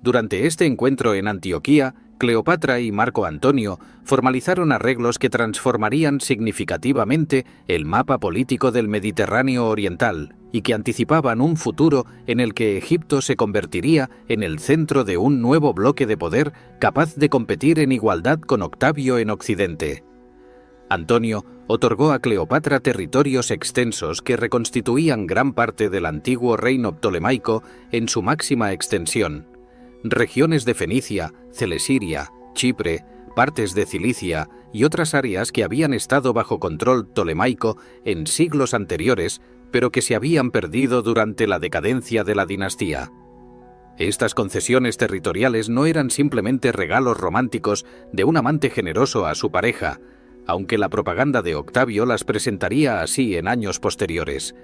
Durante este encuentro en Antioquía, Cleopatra y Marco Antonio formalizaron arreglos que transformarían significativamente el mapa político del Mediterráneo oriental y que anticipaban un futuro en el que Egipto se convertiría en el centro de un nuevo bloque de poder capaz de competir en igualdad con Octavio en Occidente. Antonio otorgó a Cleopatra territorios extensos que reconstituían gran parte del antiguo reino ptolemaico en su máxima extensión. Regiones de Fenicia, Celesiria, Chipre, partes de Cilicia y otras áreas que habían estado bajo control ptolemaico en siglos anteriores, pero que se habían perdido durante la decadencia de la dinastía. Estas concesiones territoriales no eran simplemente regalos románticos de un amante generoso a su pareja, aunque la propaganda de Octavio las presentaría así en años posteriores.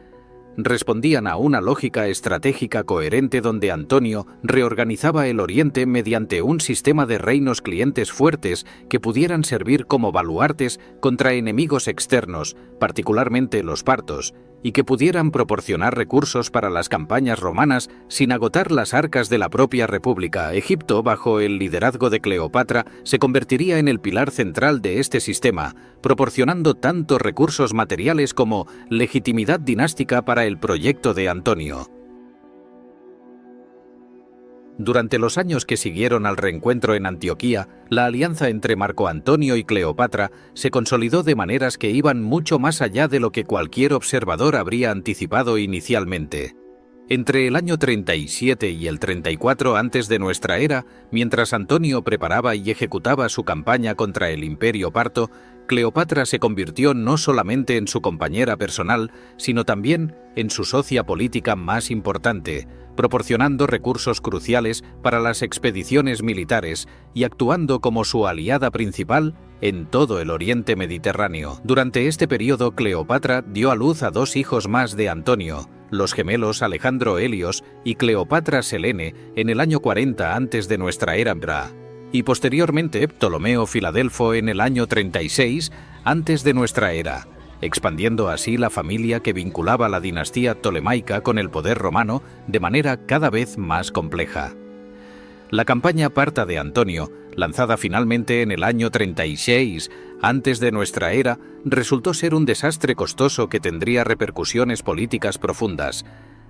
respondían a una lógica estratégica coherente donde Antonio reorganizaba el Oriente mediante un sistema de reinos clientes fuertes que pudieran servir como baluartes contra enemigos externos, particularmente los partos, y que pudieran proporcionar recursos para las campañas romanas sin agotar las arcas de la propia República. Egipto, bajo el liderazgo de Cleopatra, se convertiría en el pilar central de este sistema, proporcionando tanto recursos materiales como legitimidad dinástica para el proyecto de Antonio. Durante los años que siguieron al reencuentro en Antioquía, la alianza entre Marco Antonio y Cleopatra se consolidó de maneras que iban mucho más allá de lo que cualquier observador habría anticipado inicialmente. Entre el año 37 y el 34 antes de nuestra era, mientras Antonio preparaba y ejecutaba su campaña contra el Imperio Parto, Cleopatra se convirtió no solamente en su compañera personal, sino también en su socia política más importante, proporcionando recursos cruciales para las expediciones militares y actuando como su aliada principal en todo el Oriente Mediterráneo. Durante este periodo, Cleopatra dio a luz a 2 hijos más de Antonio, los gemelos Alejandro Helios y Cleopatra Selene, en el año 40 antes de nuestra era, y posteriormente Ptolomeo Filadelfo en el año 36 antes de nuestra era, expandiendo así la familia que vinculaba la dinastía ptolemaica con el poder romano de manera cada vez más compleja. La campaña parta de Antonio, lanzada finalmente en el año 36 antes de nuestra era, resultó ser un desastre costoso que tendría repercusiones políticas profundas.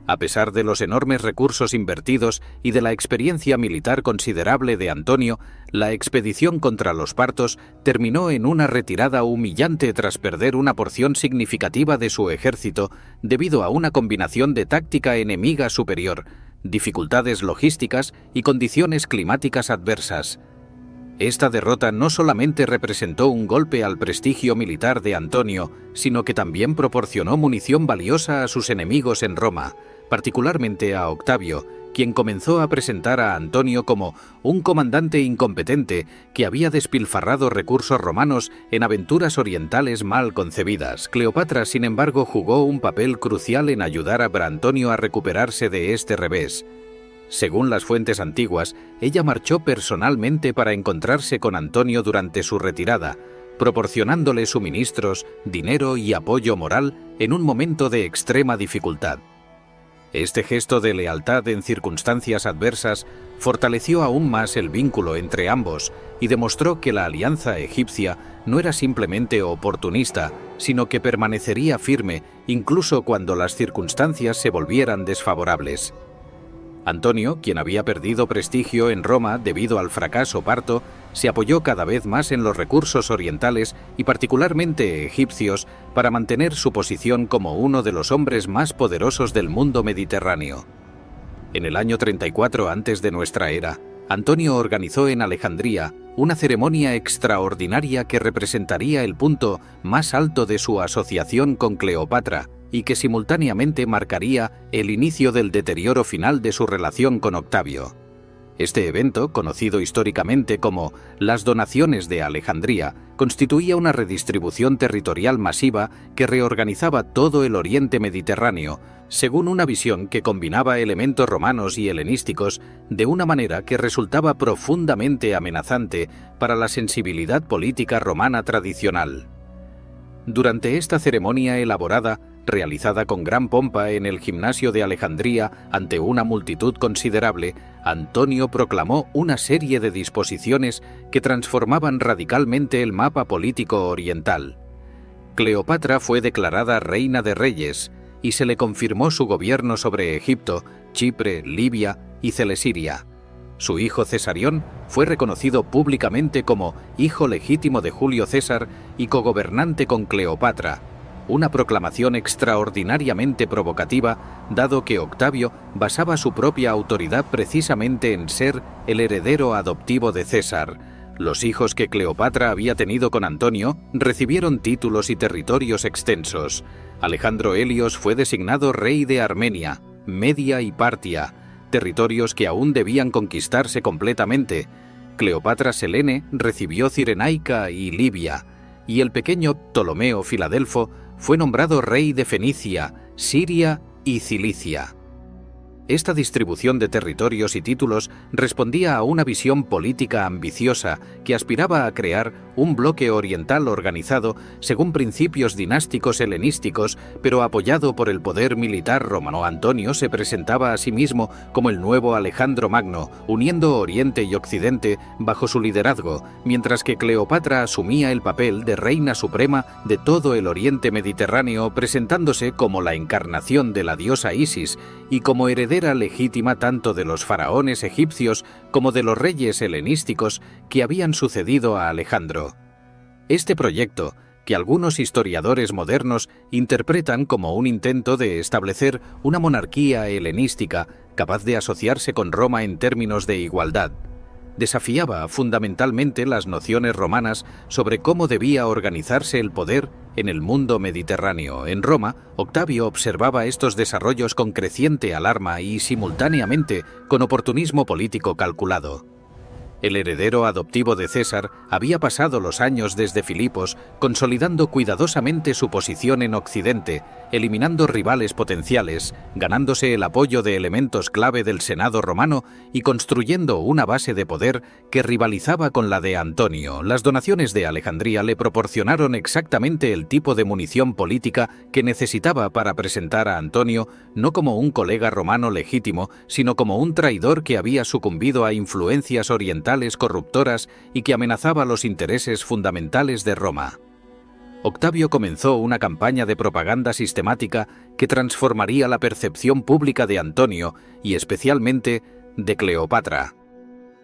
A pesar de los enormes recursos invertidos y de la experiencia militar considerable de Antonio, la expedición contra los partos terminó en una retirada humillante tras perder una porción significativa de su ejército debido a una combinación de táctica enemiga superior, dificultades logísticas y condiciones climáticas adversas. Esta derrota no solamente representó un golpe al prestigio militar de Antonio, sino que también proporcionó munición valiosa a sus enemigos en Roma, particularmente a Octavio, quien comenzó a presentar a Antonio como un comandante incompetente que había despilfarrado recursos romanos en aventuras orientales mal concebidas. Cleopatra, sin embargo, jugó un papel crucial en ayudar a Antonio a recuperarse de este revés. Según las fuentes antiguas, ella marchó personalmente para encontrarse con Antonio durante su retirada, proporcionándole suministros, dinero y apoyo moral en un momento de extrema dificultad. Este gesto de lealtad en circunstancias adversas fortaleció aún más el vínculo entre ambos y demostró que la alianza egipcia no era simplemente oportunista, sino que permanecería firme incluso cuando las circunstancias se volvieran desfavorables. Antonio, quien había perdido prestigio en Roma debido al fracaso parto, se apoyó cada vez más en los recursos orientales y particularmente egipcios para mantener su posición como uno de los hombres más poderosos del mundo mediterráneo. En el año 34 antes de nuestra era, Antonio organizó en Alejandría una ceremonia extraordinaria que representaría el punto más alto de su asociación con Cleopatra y que simultáneamente marcaría el inicio del deterioro final de su relación con Octavio. Este evento, conocido históricamente como las donaciones de Alejandría, constituía una redistribución territorial masiva que reorganizaba todo el Oriente Mediterráneo, según una visión que combinaba elementos romanos y helenísticos de una manera que resultaba profundamente amenazante para la sensibilidad política romana tradicional. Durante esta ceremonia elaborada, realizada con gran pompa en el gimnasio de Alejandría ante una multitud considerable, Antonio proclamó una serie de disposiciones que transformaban radicalmente el mapa político oriental. Cleopatra fue declarada reina de reyes y se le confirmó su gobierno sobre Egipto, Chipre, Libia y Celesiria. Su hijo Cesarión fue reconocido públicamente como hijo legítimo de Julio César y cogobernante con Cleopatra, una proclamación extraordinariamente provocativa, dado que Octavio basaba su propia autoridad precisamente en ser el heredero adoptivo de César. Los hijos que Cleopatra había tenido con Antonio recibieron títulos y territorios extensos. Alejandro Helios fue designado rey de Armenia, Media y Partia, territorios que aún debían conquistarse completamente. Cleopatra Selene recibió Cirenaica y Libia, y el pequeño Ptolomeo Filadelfo fue nombrado rey de Fenicia, Siria y Cilicia. Esta distribución de territorios y títulos respondía a una visión política ambiciosa que aspiraba a crear un bloque oriental organizado según principios dinásticos helenísticos, pero apoyado por el poder militar romano. Antonio se presentaba a sí mismo como el nuevo Alejandro Magno, uniendo Oriente y Occidente bajo su liderazgo, mientras que Cleopatra asumía el papel de reina suprema de todo el Oriente Mediterráneo, presentándose como la encarnación de la diosa Isis y como heredera legítima tanto de los faraones egipcios como de los reyes helenísticos que habían sucedido a Alejandro. Este proyecto, que algunos historiadores modernos interpretan como un intento de establecer una monarquía helenística capaz de asociarse con Roma en términos de igualdad, desafiaba fundamentalmente las nociones romanas sobre cómo debía organizarse el poder en el mundo mediterráneo. En Roma, Octavio observaba estos desarrollos con creciente alarma y, simultáneamente, con oportunismo político calculado. El heredero adoptivo de César había pasado los años desde Filipos, consolidando cuidadosamente su posición en Occidente, eliminando rivales potenciales, ganándose el apoyo de elementos clave del Senado romano y construyendo una base de poder que rivalizaba con la de Antonio. Las donaciones de Alejandría le proporcionaron exactamente el tipo de munición política que necesitaba para presentar a Antonio no como un colega romano legítimo, sino como un traidor que había sucumbido a influencias orientales corruptoras y que amenazaba los intereses fundamentales de Roma. Octavio comenzó una campaña de propaganda sistemática que transformaría la percepción pública de Antonio y especialmente de Cleopatra.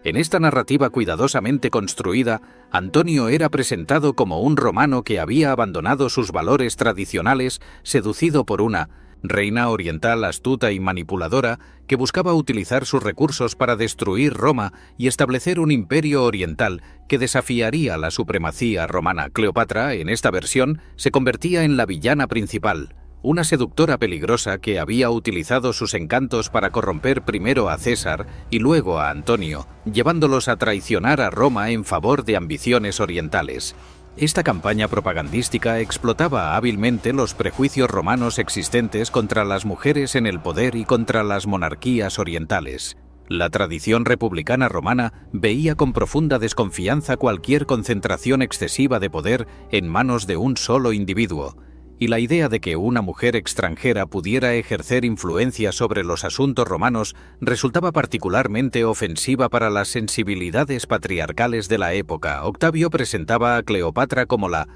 En esta narrativa cuidadosamente construida, Antonio era presentado como un romano que había abandonado sus valores tradicionales, seducido por una reina oriental astuta y manipuladora que buscaba utilizar sus recursos para destruir Roma y establecer un imperio oriental que desafiaría la supremacía romana. Cleopatra, en esta versión, se convertía en la villana principal, una seductora peligrosa que había utilizado sus encantos para corromper primero a César y luego a Antonio, llevándolos a traicionar a Roma en favor de ambiciones orientales. Esta campaña propagandística explotaba hábilmente los prejuicios romanos existentes contra las mujeres en el poder y contra las monarquías orientales. La tradición republicana romana veía con profunda desconfianza cualquier concentración excesiva de poder en manos de un solo individuo, y la idea de que una mujer extranjera pudiera ejercer influencia sobre los asuntos romanos resultaba particularmente ofensiva para las sensibilidades patriarcales de la época. Octavio presentaba a Cleopatra como la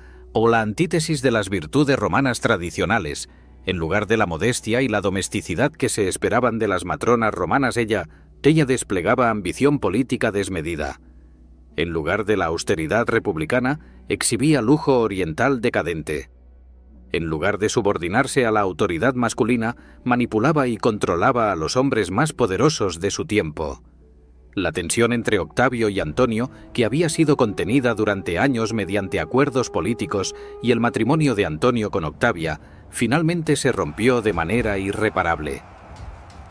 antítesis de las virtudes romanas tradicionales. En lugar de la modestia y la domesticidad que se esperaban de las matronas romanas, ella desplegaba ambición política desmedida. En lugar de la austeridad republicana, exhibía lujo oriental decadente. En lugar de subordinarse a la autoridad masculina, manipulaba y controlaba a los hombres más poderosos de su tiempo. La tensión entre Octavio y Antonio, que había sido contenida durante años mediante acuerdos políticos, y el matrimonio de Antonio con Octavia, finalmente se rompió de manera irreparable.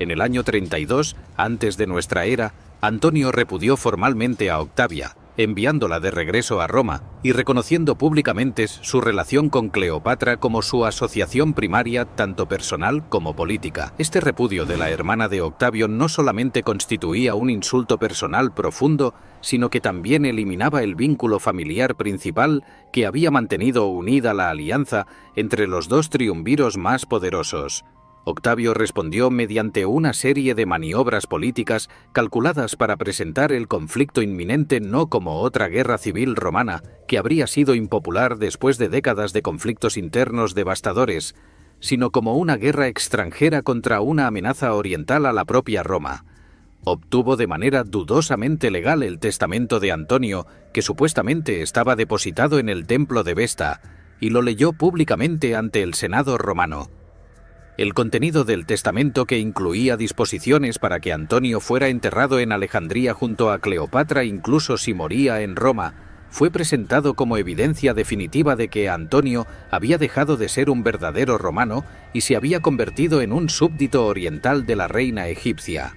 En el año 32, antes de nuestra era, Antonio repudió formalmente a Octavia, enviándola de regreso a Roma y reconociendo públicamente su relación con Cleopatra como su asociación primaria tanto personal como política. Este repudio de la hermana de Octavio no solamente constituía un insulto personal profundo, sino que también eliminaba el vínculo familiar principal que había mantenido unida la alianza entre los dos triunviros más poderosos. Octavio respondió mediante una serie de maniobras políticas calculadas para presentar el conflicto inminente no como otra guerra civil romana, que habría sido impopular después de décadas de conflictos internos devastadores, sino como una guerra extranjera contra una amenaza oriental a la propia Roma. Obtuvo de manera dudosamente legal el testamento de Antonio, que supuestamente estaba depositado en el templo de Vesta, y lo leyó públicamente ante el Senado romano. El contenido del testamento, que incluía disposiciones para que Antonio fuera enterrado en Alejandría junto a Cleopatra incluso si moría en Roma, fue presentado como evidencia definitiva de que Antonio había dejado de ser un verdadero romano y se había convertido en un súbdito oriental de la reina egipcia.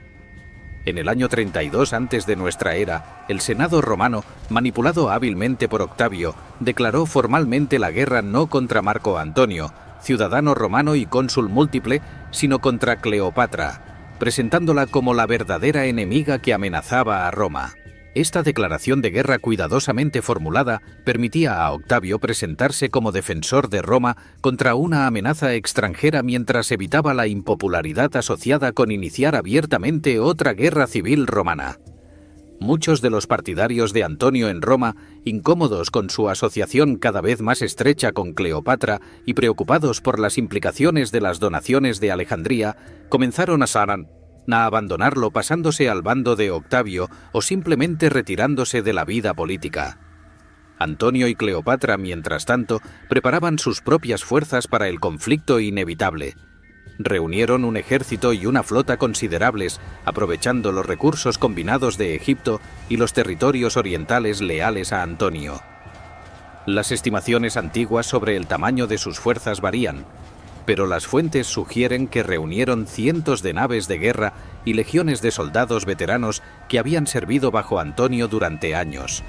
En el año 32 antes de nuestra era, el Senado romano, manipulado hábilmente por Octavio, declaró formalmente la guerra no contra Marco Antonio, ciudadano romano y cónsul múltiple, sino contra Cleopatra, presentándola como la verdadera enemiga que amenazaba a Roma. Esta declaración de guerra cuidadosamente formulada permitía a Octavio presentarse como defensor de Roma contra una amenaza extranjera mientras evitaba la impopularidad asociada con iniciar abiertamente otra guerra civil romana. Muchos de los partidarios de Antonio en Roma, incómodos con su asociación cada vez más estrecha con Cleopatra y preocupados por las implicaciones de las donaciones de Alejandría, comenzaron a abandonarlo pasándose al bando de Octavio o simplemente retirándose de la vida política. Antonio y Cleopatra, mientras tanto, preparaban sus propias fuerzas para el conflicto inevitable. Reunieron un ejército y una flota considerables, aprovechando los recursos combinados de Egipto y los territorios orientales leales a Antonio. Las estimaciones antiguas sobre el tamaño de sus fuerzas varían, pero las fuentes sugieren que reunieron cientos de naves de guerra y legiones de soldados veteranos que habían servido bajo Antonio durante años.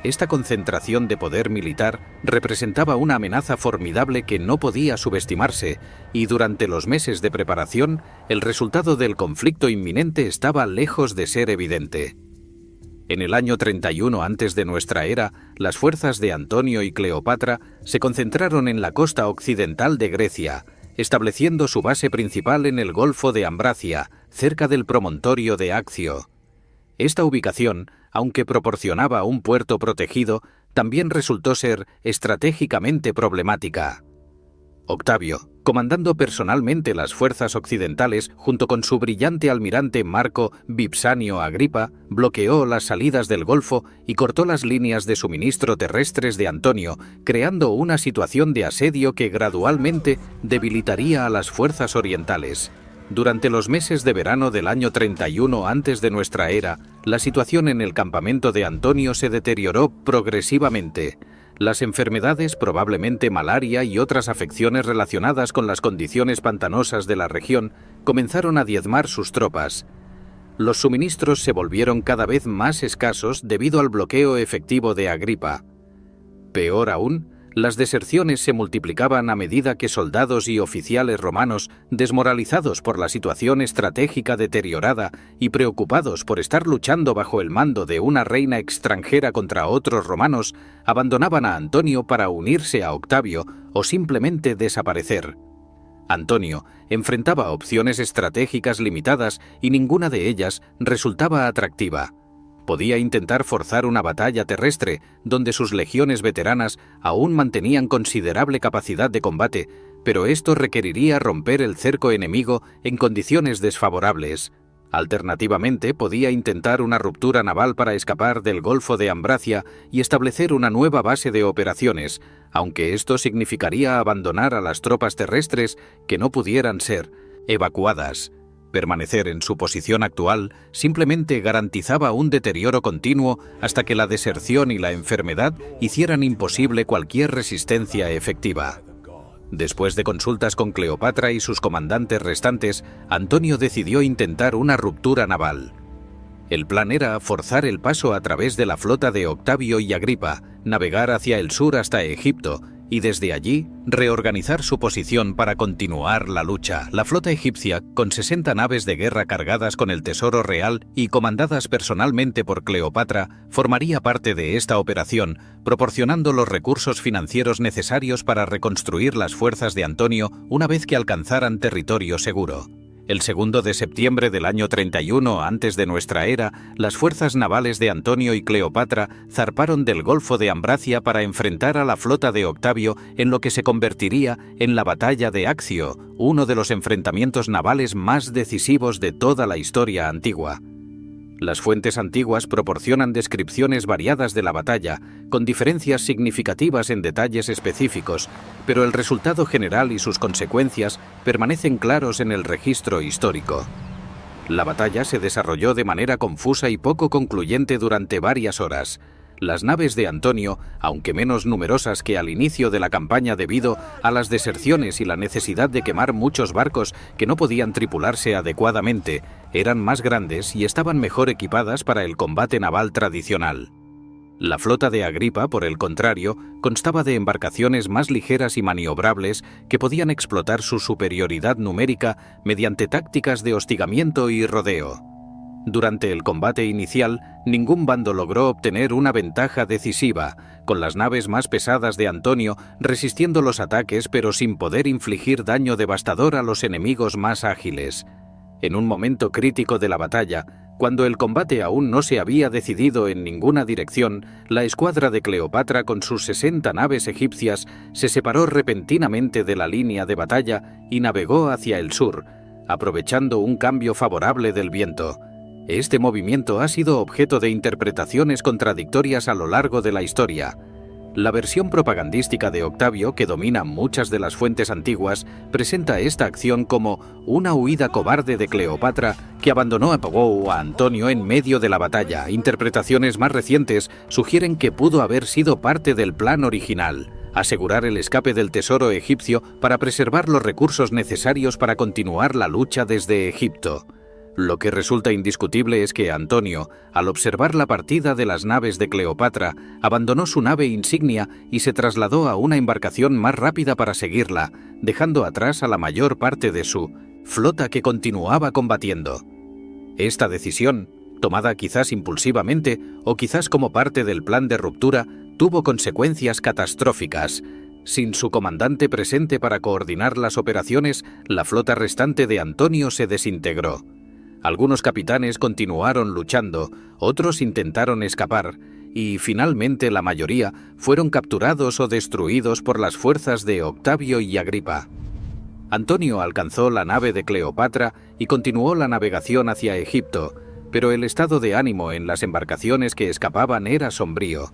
Esta concentración de poder militar representaba una amenaza formidable que no podía subestimarse, y durante los meses de preparación, el resultado del conflicto inminente estaba lejos de ser evidente. En el año 31 antes de nuestra era, las fuerzas de Antonio y Cleopatra se concentraron en la costa occidental de Grecia, estableciendo su base principal en el Golfo de Ambracia, cerca del promontorio de Accio. Esta ubicación, aunque proporcionaba un puerto protegido, también resultó ser estratégicamente problemática. Octavio, comandando personalmente las fuerzas occidentales junto con su brillante almirante Marco Vipsanio Agripa, bloqueó las salidas del Golfo y cortó las líneas de suministro terrestres de Antonio, creando una situación de asedio que gradualmente debilitaría a las fuerzas orientales. Durante los meses de verano del año 31 antes de nuestra era, la situación en el campamento de Antonio se deterioró progresivamente. Las enfermedades, probablemente malaria y otras afecciones relacionadas con las condiciones pantanosas de la región, comenzaron a diezmar sus tropas. Los suministros se volvieron cada vez más escasos debido al bloqueo efectivo de Agripa. Peor aún, las deserciones se multiplicaban a medida que soldados y oficiales romanos, desmoralizados por la situación estratégica deteriorada y preocupados por estar luchando bajo el mando de una reina extranjera contra otros romanos, abandonaban a Antonio para unirse a Octavio o simplemente desaparecer. Antonio enfrentaba opciones estratégicas limitadas y ninguna de ellas resultaba atractiva. Podía intentar forzar una batalla terrestre, donde sus legiones veteranas aún mantenían considerable capacidad de combate, pero esto requeriría romper el cerco enemigo en condiciones desfavorables. Alternativamente, podía intentar una ruptura naval para escapar del Golfo de Ambracia y establecer una nueva base de operaciones, aunque esto significaría abandonar a las tropas terrestres que no pudieran ser evacuadas. Permanecer en su posición actual simplemente garantizaba un deterioro continuo hasta que la deserción y la enfermedad hicieran imposible cualquier resistencia efectiva. Después de consultas con Cleopatra y sus comandantes restantes, Antonio decidió intentar una ruptura naval. El plan era forzar el paso a través de la flota de Octavio y Agripa, navegar hacia el sur hasta Egipto, y desde allí reorganizar su posición para continuar la lucha. La flota egipcia, con 60 naves de guerra cargadas con el tesoro real y comandadas personalmente por Cleopatra, formaría parte de esta operación, proporcionando los recursos financieros necesarios para reconstruir las fuerzas de Antonio una vez que alcanzaran territorio seguro. El 2 de septiembre del año 31 antes de nuestra era, las fuerzas navales de Antonio y Cleopatra zarparon del Golfo de Ambracia para enfrentar a la flota de Octavio en lo que se convertiría en la batalla de Accio, uno de los enfrentamientos navales más decisivos de toda la historia antigua. Las fuentes antiguas proporcionan descripciones variadas de la batalla, con diferencias significativas en detalles específicos, pero el resultado general y sus consecuencias permanecen claros en el registro histórico. La batalla se desarrolló de manera confusa y poco concluyente durante varias horas. Las naves de Antonio, aunque menos numerosas que al inicio de la campaña debido a las deserciones y la necesidad de quemar muchos barcos que no podían tripularse adecuadamente, eran más grandes y estaban mejor equipadas para el combate naval tradicional. La flota de Agripa, por el contrario, constaba de embarcaciones más ligeras y maniobrables que podían explotar su superioridad numérica mediante tácticas de hostigamiento y rodeo. Durante el combate inicial, ningún bando logró obtener una ventaja decisiva, con las naves más pesadas de Antonio resistiendo los ataques pero sin poder infligir daño devastador a los enemigos más ágiles. En un momento crítico de la batalla, cuando el combate aún no se había decidido en ninguna dirección, la escuadra de Cleopatra con sus 60 naves egipcias se separó repentinamente de la línea de batalla y navegó hacia el sur, aprovechando un cambio favorable del viento. Este movimiento ha sido objeto de interpretaciones contradictorias a lo largo de la historia. La versión propagandística de Octavio, que domina muchas de las fuentes antiguas, presenta esta acción como una huida cobarde de Cleopatra que abandonó a Pogou o a Antonio en medio de la batalla. Interpretaciones más recientes sugieren que pudo haber sido parte del plan original, asegurar el escape del tesoro egipcio para preservar los recursos necesarios para continuar la lucha desde Egipto. Lo que resulta indiscutible es que Antonio, al observar la partida de las naves de Cleopatra, abandonó su nave insignia y se trasladó a una embarcación más rápida para seguirla, dejando atrás a la mayor parte de su flota que continuaba combatiendo. Esta decisión, tomada quizás impulsivamente o quizás como parte del plan de ruptura, tuvo consecuencias catastróficas. Sin su comandante presente para coordinar las operaciones, la flota restante de Antonio se desintegró. Algunos capitanes continuaron luchando, otros intentaron escapar, y finalmente la mayoría fueron capturados o destruidos por las fuerzas de Octavio y Agripa. Antonio alcanzó la nave de Cleopatra y continuó la navegación hacia Egipto, pero el estado de ánimo en las embarcaciones que escapaban era sombrío.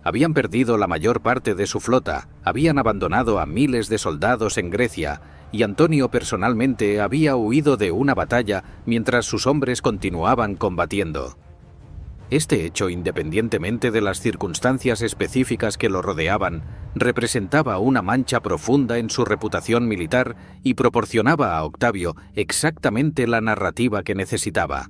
Habían perdido la mayor parte de su flota, habían abandonado a miles de soldados en Grecia, y Antonio personalmente había huido de una batalla mientras sus hombres continuaban combatiendo. Este hecho, independientemente de las circunstancias específicas que lo rodeaban, representaba una mancha profunda en su reputación militar y proporcionaba a Octavio exactamente la narrativa que necesitaba.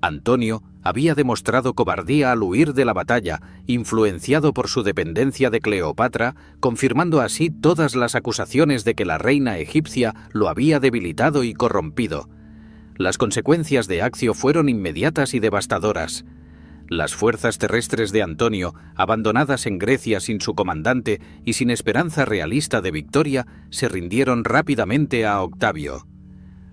Antonio había demostrado cobardía al huir de la batalla, influenciado por su dependencia de Cleopatra, confirmando así todas las acusaciones de que la reina egipcia lo había debilitado y corrompido. Las consecuencias de Accio fueron inmediatas y devastadoras. Las fuerzas terrestres de Antonio, abandonadas en Grecia sin su comandante y sin esperanza realista de victoria, se rindieron rápidamente a Octavio.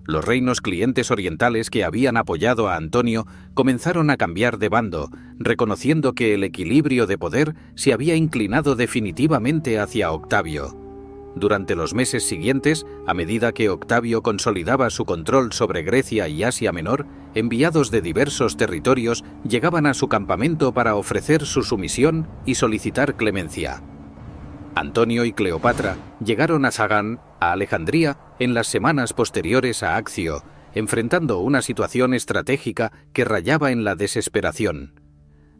Los reinos clientes orientales que habían apoyado a Antonio comenzaron a cambiar de bando, reconociendo que el equilibrio de poder se había inclinado definitivamente hacia Octavio. Durante los meses siguientes, a medida que Octavio consolidaba su control sobre Grecia y Asia Menor, enviados de diversos territorios llegaban a su campamento para ofrecer su sumisión y solicitar clemencia. Antonio y Cleopatra llegaron a Sagán, a Alejandría, en las semanas posteriores a Accio, enfrentando una situación estratégica que rayaba en la desesperación.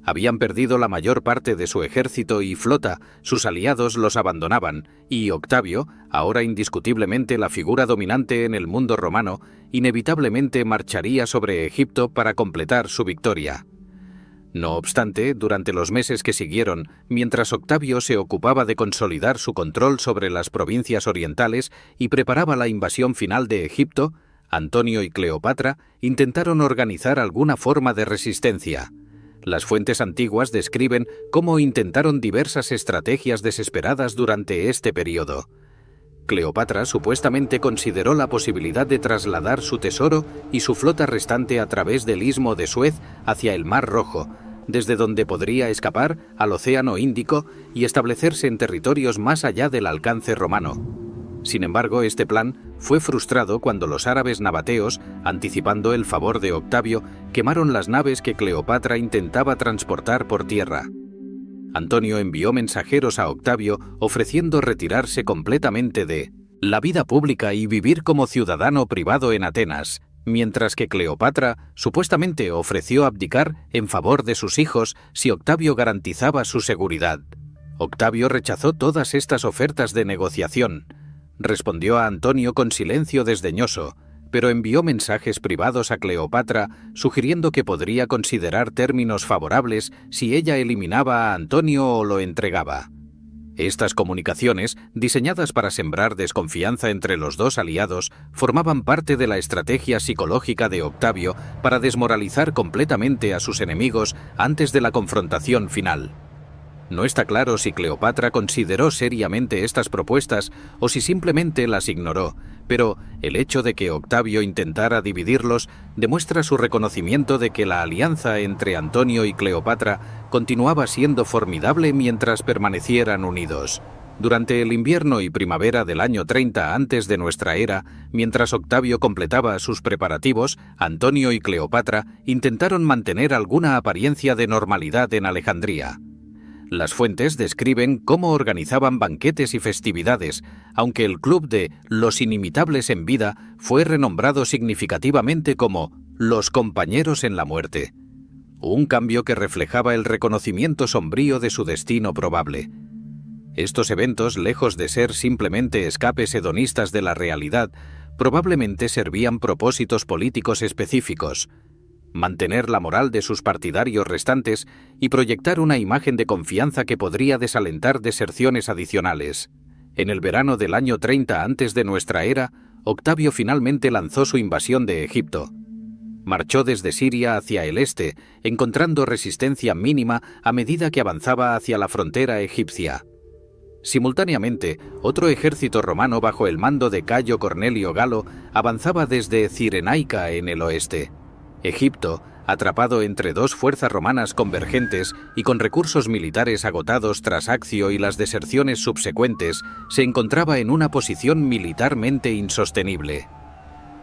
Habían perdido la mayor parte de su ejército y flota, sus aliados los abandonaban, y Octavio, ahora indiscutiblemente la figura dominante en el mundo romano, inevitablemente marcharía sobre Egipto para completar su victoria. No obstante, durante los meses que siguieron, mientras Octavio se ocupaba de consolidar su control sobre las provincias orientales y preparaba la invasión final de Egipto, Antonio y Cleopatra intentaron organizar alguna forma de resistencia. Las fuentes antiguas describen cómo intentaron diversas estrategias desesperadas durante este periodo. Cleopatra supuestamente consideró la posibilidad de trasladar su tesoro y su flota restante a través del istmo de Suez hacia el Mar Rojo, desde donde podría escapar al Océano Índico y establecerse en territorios más allá del alcance romano. Sin embargo, este plan fue frustrado cuando los árabes nabateos, anticipando el favor de Octavio, quemaron las naves que Cleopatra intentaba transportar por tierra. Antonio envió mensajeros a Octavio ofreciendo retirarse completamente de la vida pública y vivir como ciudadano privado en Atenas, mientras que Cleopatra supuestamente ofreció abdicar en favor de sus hijos si Octavio garantizaba su seguridad. Octavio rechazó todas estas ofertas de negociación. Respondió a Antonio con silencio desdeñoso, pero envió mensajes privados a Cleopatra sugiriendo que podría considerar términos favorables si ella eliminaba a Antonio o lo entregaba. Estas comunicaciones, diseñadas para sembrar desconfianza entre los dos aliados, formaban parte de la estrategia psicológica de Octavio para desmoralizar completamente a sus enemigos antes de la confrontación final. No está claro si Cleopatra consideró seriamente estas propuestas o si simplemente las ignoró, pero el hecho de que Octavio intentara dividirlos demuestra su reconocimiento de que la alianza entre Antonio y Cleopatra continuaba siendo formidable mientras permanecieran unidos. Durante el invierno y primavera del año 30 antes de nuestra era, mientras Octavio completaba sus preparativos, Antonio y Cleopatra intentaron mantener alguna apariencia de normalidad en Alejandría. Las fuentes describen cómo organizaban banquetes y festividades, aunque el club de los inimitables en vida fue renombrado significativamente como los compañeros en la muerte. Un cambio que reflejaba el reconocimiento sombrío de su destino probable. Estos eventos, lejos de ser simplemente escapes hedonistas de la realidad, probablemente servían propósitos políticos específicos: mantener la moral de sus partidarios restantes y proyectar una imagen de confianza que podría desalentar deserciones adicionales. En el verano del año 30 antes de nuestra era, Octavio finalmente lanzó su invasión de Egipto. Marchó desde Siria hacia el este, encontrando resistencia mínima a medida que avanzaba hacia la frontera egipcia. Simultáneamente, otro ejército romano bajo el mando de Cayo Cornelio Galo avanzaba desde Cirenaica en el oeste. Egipto, atrapado entre dos fuerzas romanas convergentes y con recursos militares agotados tras Accio y las deserciones subsecuentes, se encontraba en una posición militarmente insostenible.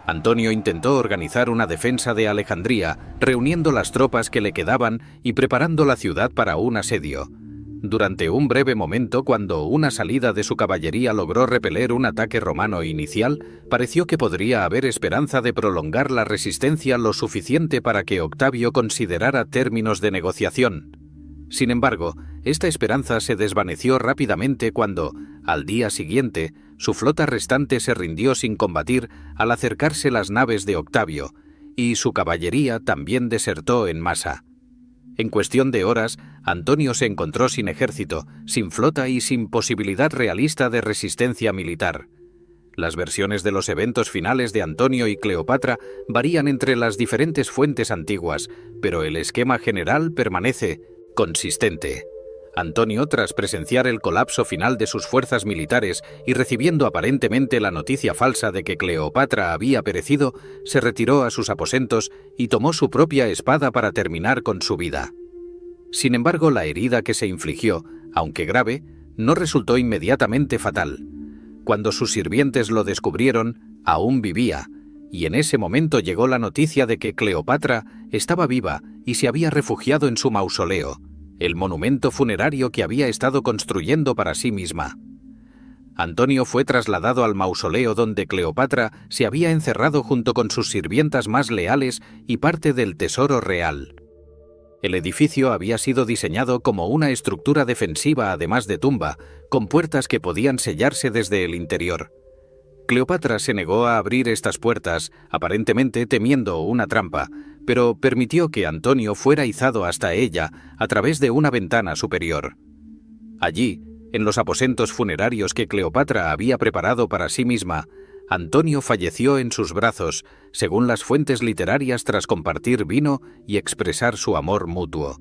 Antonio intentó organizar una defensa de Alejandría, reuniendo las tropas que le quedaban y preparando la ciudad para un asedio. Durante un breve momento, cuando una salida de su caballería logró repeler un ataque romano inicial, pareció que podría haber esperanza de prolongar la resistencia lo suficiente para que Octavio considerara términos de negociación. Sin embargo, esta esperanza se desvaneció rápidamente cuando, al día siguiente, su flota restante se rindió sin combatir al acercarse las naves de Octavio, y su caballería también desertó en masa. En cuestión de horas, Antonio se encontró sin ejército, sin flota y sin posibilidad realista de resistencia militar. Las versiones de los eventos finales de Antonio y Cleopatra varían entre las diferentes fuentes antiguas, pero el esquema general permanece consistente. Antonio, tras presenciar el colapso final de sus fuerzas militares y recibiendo aparentemente la noticia falsa de que Cleopatra había perecido, se retiró a sus aposentos y tomó su propia espada para terminar con su vida. Sin embargo, la herida que se infligió, aunque grave, no resultó inmediatamente fatal. Cuando sus sirvientes lo descubrieron, aún vivía, y en ese momento llegó la noticia de que Cleopatra estaba viva y se había refugiado en su mausoleo, el monumento funerario que había estado construyendo para sí misma. Antonio fue trasladado al mausoleo donde Cleopatra se había encerrado junto con sus sirvientas más leales y parte del tesoro real. El edificio había sido diseñado como una estructura defensiva además de tumba, con puertas que podían sellarse desde el interior. Cleopatra se negó a abrir estas puertas, aparentemente temiendo una trampa, pero permitió que Antonio fuera izado hasta ella a través de una ventana superior. Allí, en los aposentos funerarios que Cleopatra había preparado para sí misma, Antonio falleció en sus brazos, según las fuentes literarias, tras compartir vino y expresar su amor mutuo.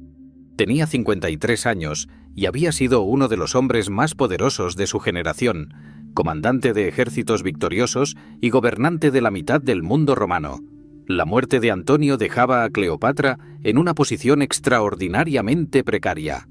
Tenía 53 años y había sido uno de los hombres más poderosos de su generación, comandante de ejércitos victoriosos y gobernante de la mitad del mundo romano. La muerte de Antonio dejaba a Cleopatra en una posición extraordinariamente precaria.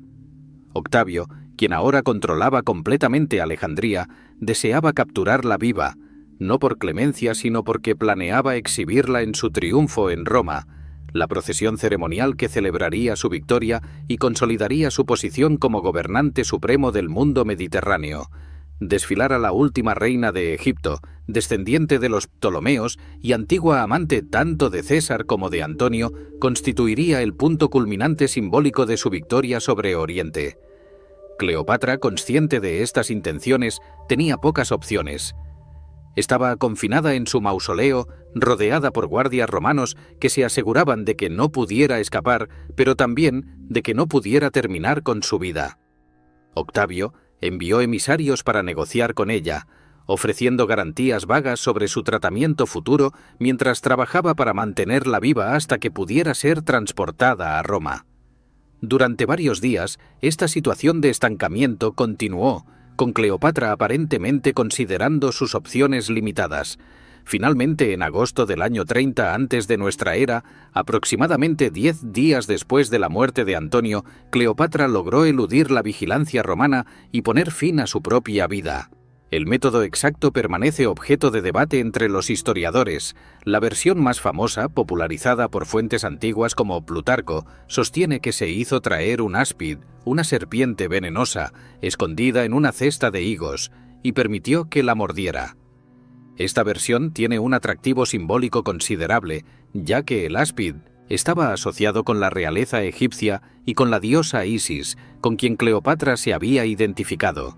Octavio, quien ahora controlaba completamente Alejandría, deseaba capturarla viva, no por clemencia sino porque planeaba exhibirla en su triunfo en Roma, la procesión ceremonial que celebraría su victoria y consolidaría su posición como gobernante supremo del mundo mediterráneo. Desfilar a la última reina de Egipto, descendiente de los Ptolomeos y antigua amante tanto de César como de Antonio, constituiría el punto culminante simbólico de su victoria sobre Oriente. Cleopatra, consciente de estas intenciones, tenía pocas opciones. Estaba confinada en su mausoleo, rodeada por guardias romanos que se aseguraban de que no pudiera escapar, pero también de que no pudiera terminar con su vida. Octavio envió emisarios para negociar con ella, ofreciendo garantías vagas sobre su tratamiento futuro mientras trabajaba para mantenerla viva hasta que pudiera ser transportada a Roma. Durante varios días, esta situación de estancamiento continuó, con Cleopatra aparentemente considerando sus opciones limitadas. Finalmente, en agosto del año 30 antes de nuestra era, aproximadamente 10 días después de la muerte de Antonio, Cleopatra logró eludir la vigilancia romana y poner fin a su propia vida. El método exacto permanece objeto de debate entre los historiadores. La versión más famosa, popularizada por fuentes antiguas como Plutarco, sostiene que se hizo traer un áspid, una serpiente venenosa, escondida en una cesta de higos, y permitió que la mordiera. Esta versión tiene un atractivo simbólico considerable, ya que el áspid estaba asociado con la realeza egipcia y con la diosa Isis, con quien Cleopatra se había identificado.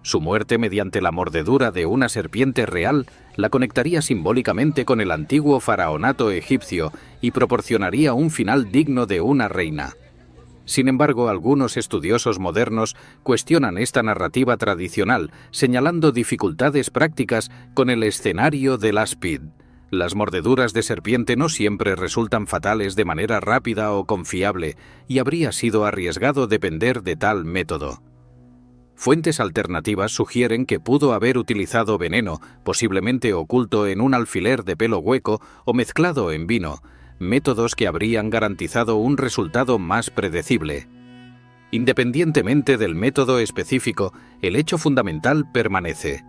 Su muerte mediante la mordedura de una serpiente real la conectaría simbólicamente con el antiguo faraonato egipcio y proporcionaría un final digno de una reina. Sin embargo, algunos estudiosos modernos cuestionan esta narrativa tradicional, señalando dificultades prácticas con el escenario del áspid. Las mordeduras de serpiente no siempre resultan fatales de manera rápida o confiable, y habría sido arriesgado depender de tal método. Fuentes alternativas sugieren que pudo haber utilizado veneno, posiblemente oculto en un alfiler de pelo hueco o mezclado en vino, métodos que habrían garantizado un resultado más predecible. Independientemente del método específico, el hecho fundamental permanece.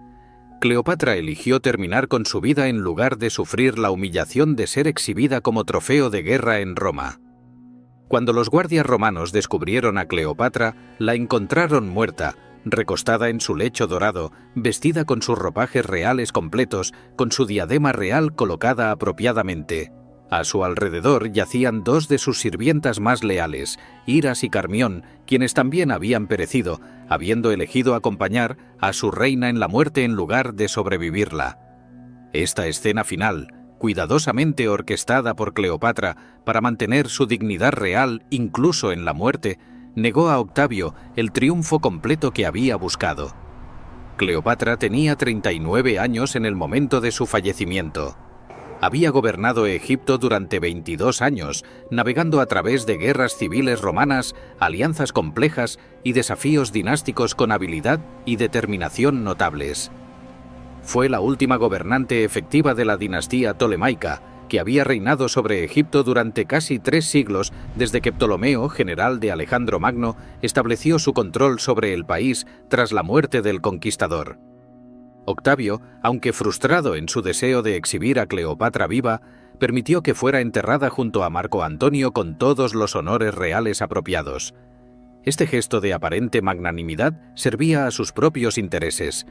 Cleopatra eligió terminar con su vida en lugar de sufrir la humillación de ser exhibida como trofeo de guerra en Roma. Cuando los guardias romanos descubrieron a Cleopatra, la encontraron muerta, recostada en su lecho dorado, vestida con sus ropajes reales completos, con su diadema real colocada apropiadamente. A su alrededor yacían dos de sus sirvientas más leales, Iras y Carmión, quienes también habían perecido, habiendo elegido acompañar a su reina en la muerte en lugar de sobrevivirla. Esta escena final, cuidadosamente orquestada por Cleopatra para mantener su dignidad real incluso en la muerte, negó a Octavio el triunfo completo que había buscado. Cleopatra tenía 39 años en el momento de su fallecimiento. Había gobernado Egipto durante 22 años, navegando a través de guerras civiles romanas, alianzas complejas y desafíos dinásticos con habilidad y determinación notables. Fue la última gobernante efectiva de la dinastía tolemaica, que había reinado sobre Egipto durante casi 3 siglos desde que Ptolomeo, general de Alejandro Magno, estableció su control sobre el país tras la muerte del conquistador. Octavio, aunque frustrado en su deseo de exhibir a Cleopatra viva, permitió que fuera enterrada junto a Marco Antonio con todos los honores reales apropiados. Este gesto de aparente magnanimidad servía a sus propios intereses.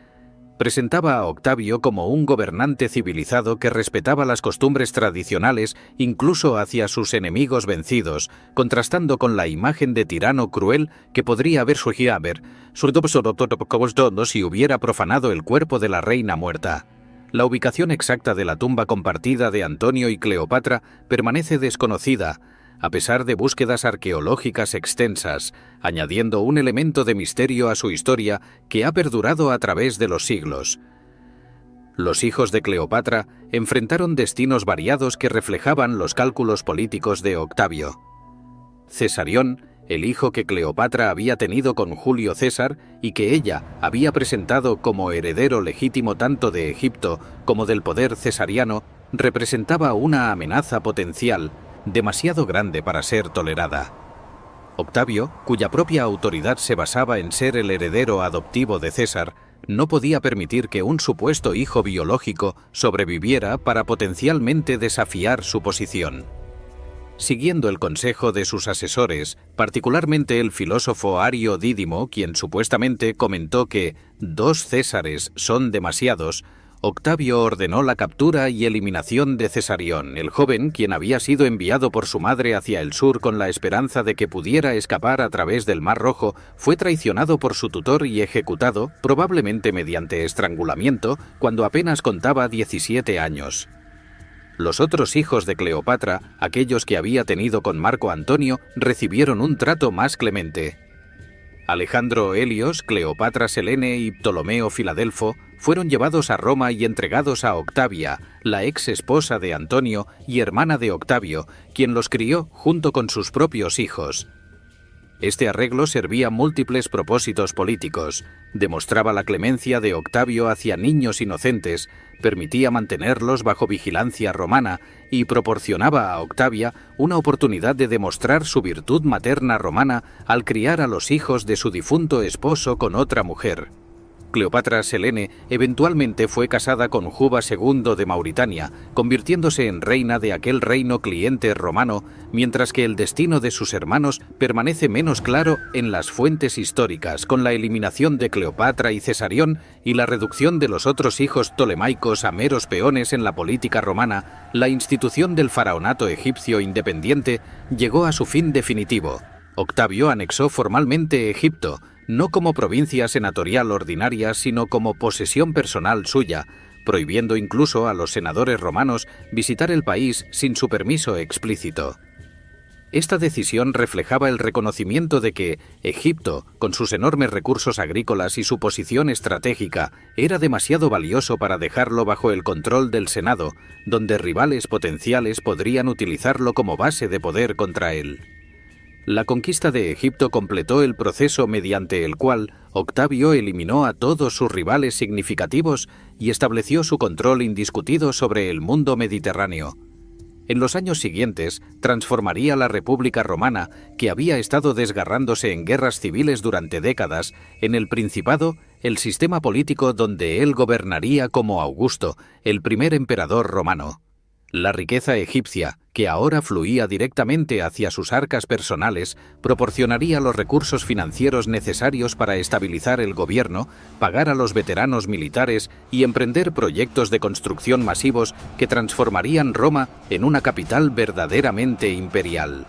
Presentaba a Octavio como un gobernante civilizado que respetaba las costumbres tradicionales incluso hacia sus enemigos vencidos, contrastando con la imagen de tirano cruel que podría haber surgido si hubiera profanado el cuerpo de la reina muerta. La ubicación exacta de la tumba compartida de Antonio y Cleopatra permanece desconocida, a pesar de búsquedas arqueológicas extensas, añadiendo un elemento de misterio a su historia que ha perdurado a través de los siglos. Los hijos de Cleopatra enfrentaron destinos variados que reflejaban los cálculos políticos de Octavio. Cesarión, el hijo que Cleopatra había tenido con Julio César y que ella había presentado como heredero legítimo tanto de Egipto como del poder cesariano, representaba una amenaza potencial, demasiado grande para ser tolerada. Octavio, cuya propia autoridad se basaba en ser el heredero adoptivo de César, no podía permitir que un supuesto hijo biológico sobreviviera para potencialmente desafiar su posición. Siguiendo el consejo de sus asesores, particularmente el filósofo Ario Dídimo, quien supuestamente comentó que 2 Césares son demasiados, Octavio ordenó la captura y eliminación de Cesarión, el joven, quien había sido enviado por su madre hacia el sur con la esperanza de que pudiera escapar a través del Mar Rojo. Fue traicionado por su tutor y ejecutado, probablemente mediante estrangulamiento, cuando apenas contaba 17 años. Los otros hijos de Cleopatra, aquellos que había tenido con Marco Antonio, recibieron un trato más clemente. Alejandro Helios, Cleopatra Selene y Ptolomeo Filadelfo fueron llevados a Roma y entregados a Octavia, la ex esposa de Antonio y hermana de Octavio, quien los crió junto con sus propios hijos. Este arreglo servía múltiples propósitos políticos, demostraba la clemencia de Octavio hacia niños inocentes, permitía mantenerlos bajo vigilancia romana y proporcionaba a Octavia una oportunidad de demostrar su virtud materna romana al criar a los hijos de su difunto esposo con otra mujer. Cleopatra Selene eventualmente fue casada con Juba II de Mauritania, convirtiéndose en reina de aquel reino cliente romano, mientras que el destino de sus hermanos permanece menos claro en las fuentes históricas, con la eliminación de Cleopatra y Cesarión y la reducción de los otros hijos ptolemaicos a meros peones en la política romana. La institución del faraonato egipcio independiente llegó a su fin definitivo. Octavio anexó formalmente Egipto, no como provincia senatorial ordinaria, sino como posesión personal suya, prohibiendo incluso a los senadores romanos visitar el país sin su permiso explícito. Esta decisión reflejaba el reconocimiento de que Egipto, con sus enormes recursos agrícolas y su posición estratégica, era demasiado valioso para dejarlo bajo el control del Senado, donde rivales potenciales podrían utilizarlo como base de poder contra él. La conquista de Egipto completó el proceso mediante el cual Octavio eliminó a todos sus rivales significativos y estableció su control indiscutido sobre el mundo mediterráneo. En los años siguientes, transformaría la República Romana, que había estado desgarrándose en guerras civiles durante décadas, en el Principado, el sistema político donde él gobernaría como Augusto, el primer emperador romano. La riqueza egipcia, que ahora fluía directamente hacia sus arcas personales, proporcionaría los recursos financieros necesarios para estabilizar el gobierno, pagar a los veteranos militares y emprender proyectos de construcción masivos que transformarían Roma en una capital verdaderamente imperial.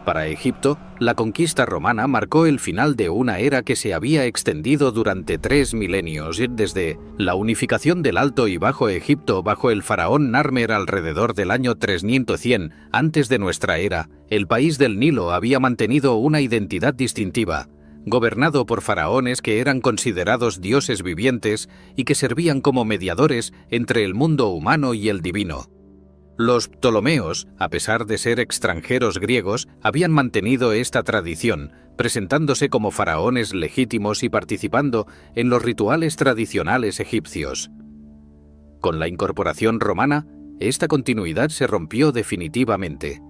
Para Egipto, la conquista romana marcó el final de una era que se había extendido durante 3 milenios, desde la unificación del Alto y Bajo Egipto bajo el faraón Narmer alrededor del año 3100 antes de nuestra era. El país del Nilo había mantenido una identidad distintiva, gobernado por faraones que eran considerados dioses vivientes y que servían como mediadores entre el mundo humano y el divino. Los Ptolomeos, a pesar de ser extranjeros griegos, habían mantenido esta tradición, presentándose como faraones legítimos y participando en los rituales tradicionales egipcios. Con la incorporación romana, esta continuidad se rompió definitivamente.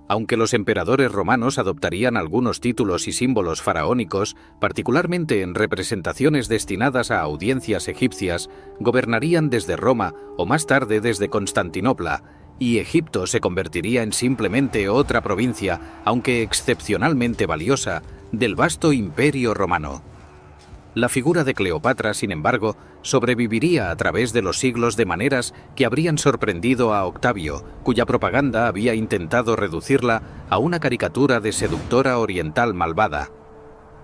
Aunque los emperadores romanos adoptarían algunos títulos y símbolos faraónicos, particularmente en representaciones destinadas a audiencias egipcias, gobernarían desde Roma o más tarde desde Constantinopla, y Egipto se convertiría en simplemente otra provincia, aunque excepcionalmente valiosa, del vasto imperio romano. La figura de Cleopatra, sin embargo, sobreviviría a través de los siglos de maneras que habrían sorprendido a Octavio, cuya propaganda había intentado reducirla a una caricatura de seductora oriental malvada.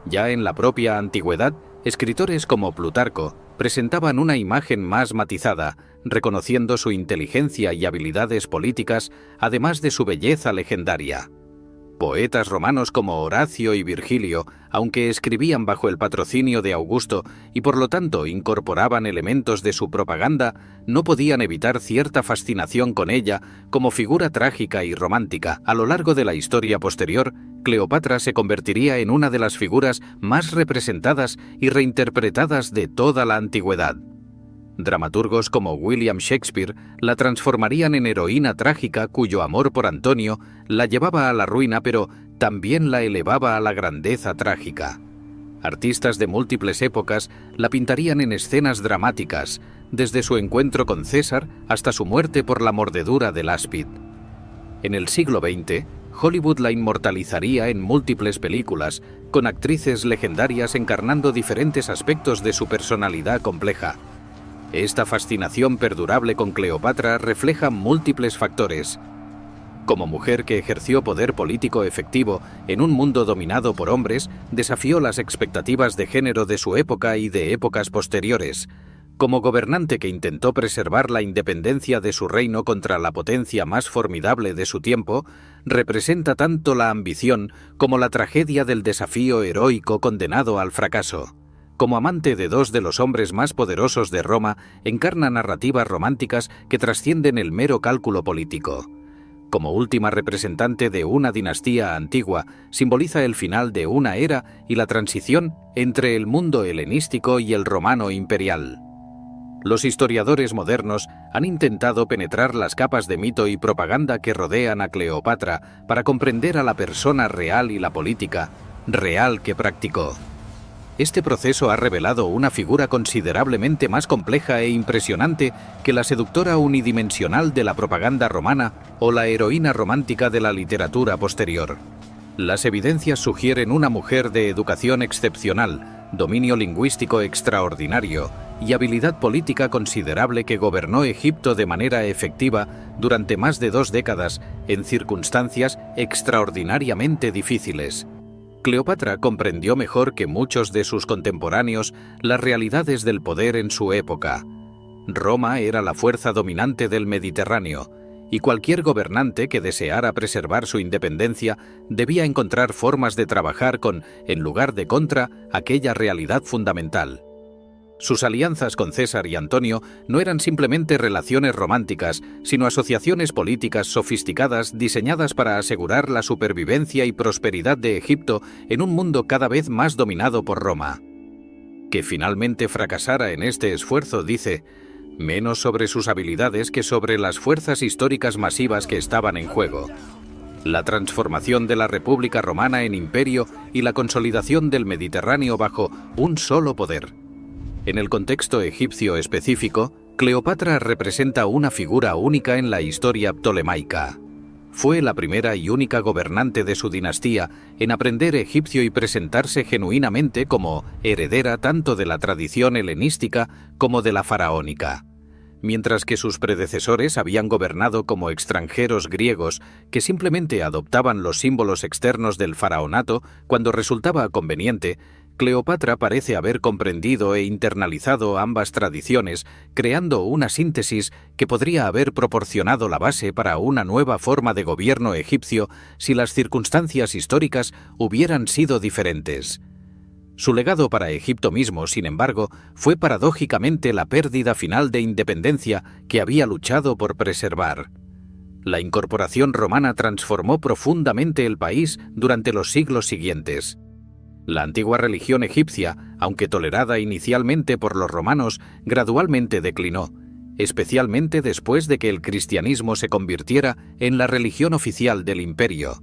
Ya en la propia antigüedad, escritores como Plutarco presentaban una imagen más matizada, reconociendo su inteligencia y habilidades políticas, además de su belleza legendaria. Poetas romanos como Horacio y Virgilio, aunque escribían bajo el patrocinio de Augusto y por lo tanto incorporaban elementos de su propaganda, no podían evitar cierta fascinación con ella como figura trágica y romántica. A lo largo de la historia posterior, Cleopatra se convertiría en una de las figuras más representadas y reinterpretadas de toda la antigüedad. Dramaturgos como William Shakespeare la transformarían en heroína trágica cuyo amor por Antonio la llevaba a la ruina, pero también la elevaba a la grandeza trágica. Artistas de múltiples épocas la pintarían en escenas dramáticas, desde su encuentro con César hasta su muerte por la mordedura del áspid. En el siglo XX, Hollywood la inmortalizaría en múltiples películas, con actrices legendarias encarnando diferentes aspectos de su personalidad compleja. Esta fascinación perdurable con Cleopatra refleja múltiples factores. Como mujer que ejerció poder político efectivo en un mundo dominado por hombres, desafió las expectativas de género de su época y de épocas posteriores. Como gobernante que intentó preservar la independencia de su reino contra la potencia más formidable de su tiempo, representa tanto la ambición como la tragedia del desafío heroico condenado al fracaso. Como amante de dos de los hombres más poderosos de Roma, encarna narrativas románticas que trascienden el mero cálculo político. Como última representante de una dinastía antigua, simboliza el final de una era y la transición entre el mundo helenístico y el romano imperial. Los historiadores modernos han intentado penetrar las capas de mito y propaganda que rodean a Cleopatra para comprender a la persona real y la política real que practicó. Este proceso ha revelado una figura considerablemente más compleja e impresionante que la seductora unidimensional de la propaganda romana o la heroína romántica de la literatura posterior. Las evidencias sugieren una mujer de educación excepcional, dominio lingüístico extraordinario y habilidad política considerable que gobernó Egipto de manera efectiva durante más de 2 décadas en circunstancias extraordinariamente difíciles. Cleopatra comprendió mejor que muchos de sus contemporáneos las realidades del poder en su época. Roma era la fuerza dominante del Mediterráneo, y cualquier gobernante que deseara preservar su independencia debía encontrar formas de trabajar con, en lugar de contra, aquella realidad fundamental. Sus alianzas con César y Antonio no eran simplemente relaciones románticas, sino asociaciones políticas sofisticadas diseñadas para asegurar la supervivencia y prosperidad de Egipto en un mundo cada vez más dominado por Roma. Que finalmente fracasara en este esfuerzo, dice, menos sobre sus habilidades que sobre las fuerzas históricas masivas que estaban en juego. La transformación de la República Romana en imperio y la consolidación del Mediterráneo bajo un solo poder. En el contexto egipcio específico, Cleopatra representa una figura única en la historia ptolemaica. Fue la primera y única gobernante de su dinastía en aprender egipcio y presentarse genuinamente como heredera tanto de la tradición helenística como de la faraónica. Mientras que sus predecesores habían gobernado como extranjeros griegos que simplemente adoptaban los símbolos externos del faraonato cuando resultaba conveniente, Cleopatra parece haber comprendido e internalizado ambas tradiciones, creando una síntesis que podría haber proporcionado la base para una nueva forma de gobierno egipcio si las circunstancias históricas hubieran sido diferentes. Su legado para Egipto mismo, sin embargo, fue paradójicamente la pérdida final de independencia que había luchado por preservar. La incorporación romana transformó profundamente el país durante los siglos siguientes. La antigua religión egipcia, aunque tolerada inicialmente por los romanos, gradualmente declinó, especialmente después de que el cristianismo se convirtiera en la religión oficial del imperio.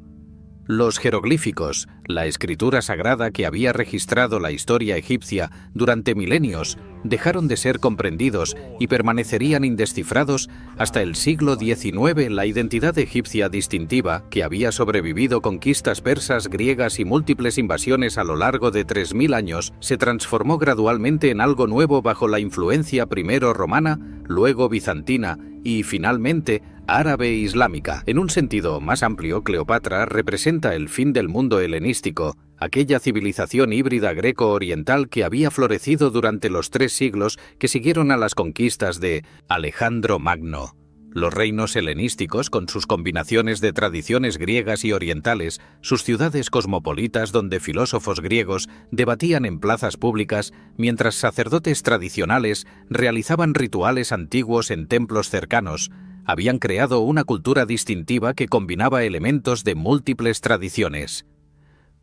Los jeroglíficos, la escritura sagrada que había registrado la historia egipcia durante milenios, dejaron de ser comprendidos y permanecerían indescifrados hasta el siglo XIX. La identidad egipcia distintiva, que había sobrevivido conquistas persas, griegas y múltiples invasiones a lo largo de 3000 años, se transformó gradualmente en algo nuevo bajo la influencia primero romana, luego bizantina y, finalmente, árabe islámica. En un sentido más amplio, Cleopatra representa el fin del mundo helenístico, aquella civilización híbrida greco-oriental que había florecido durante los 3 siglos que siguieron a las conquistas de Alejandro Magno. Los reinos helenísticos, con sus combinaciones de tradiciones griegas y orientales, sus ciudades cosmopolitas donde filósofos griegos debatían en plazas públicas, mientras sacerdotes tradicionales realizaban rituales antiguos en templos cercanos, habían creado una cultura distintiva que combinaba elementos de múltiples tradiciones.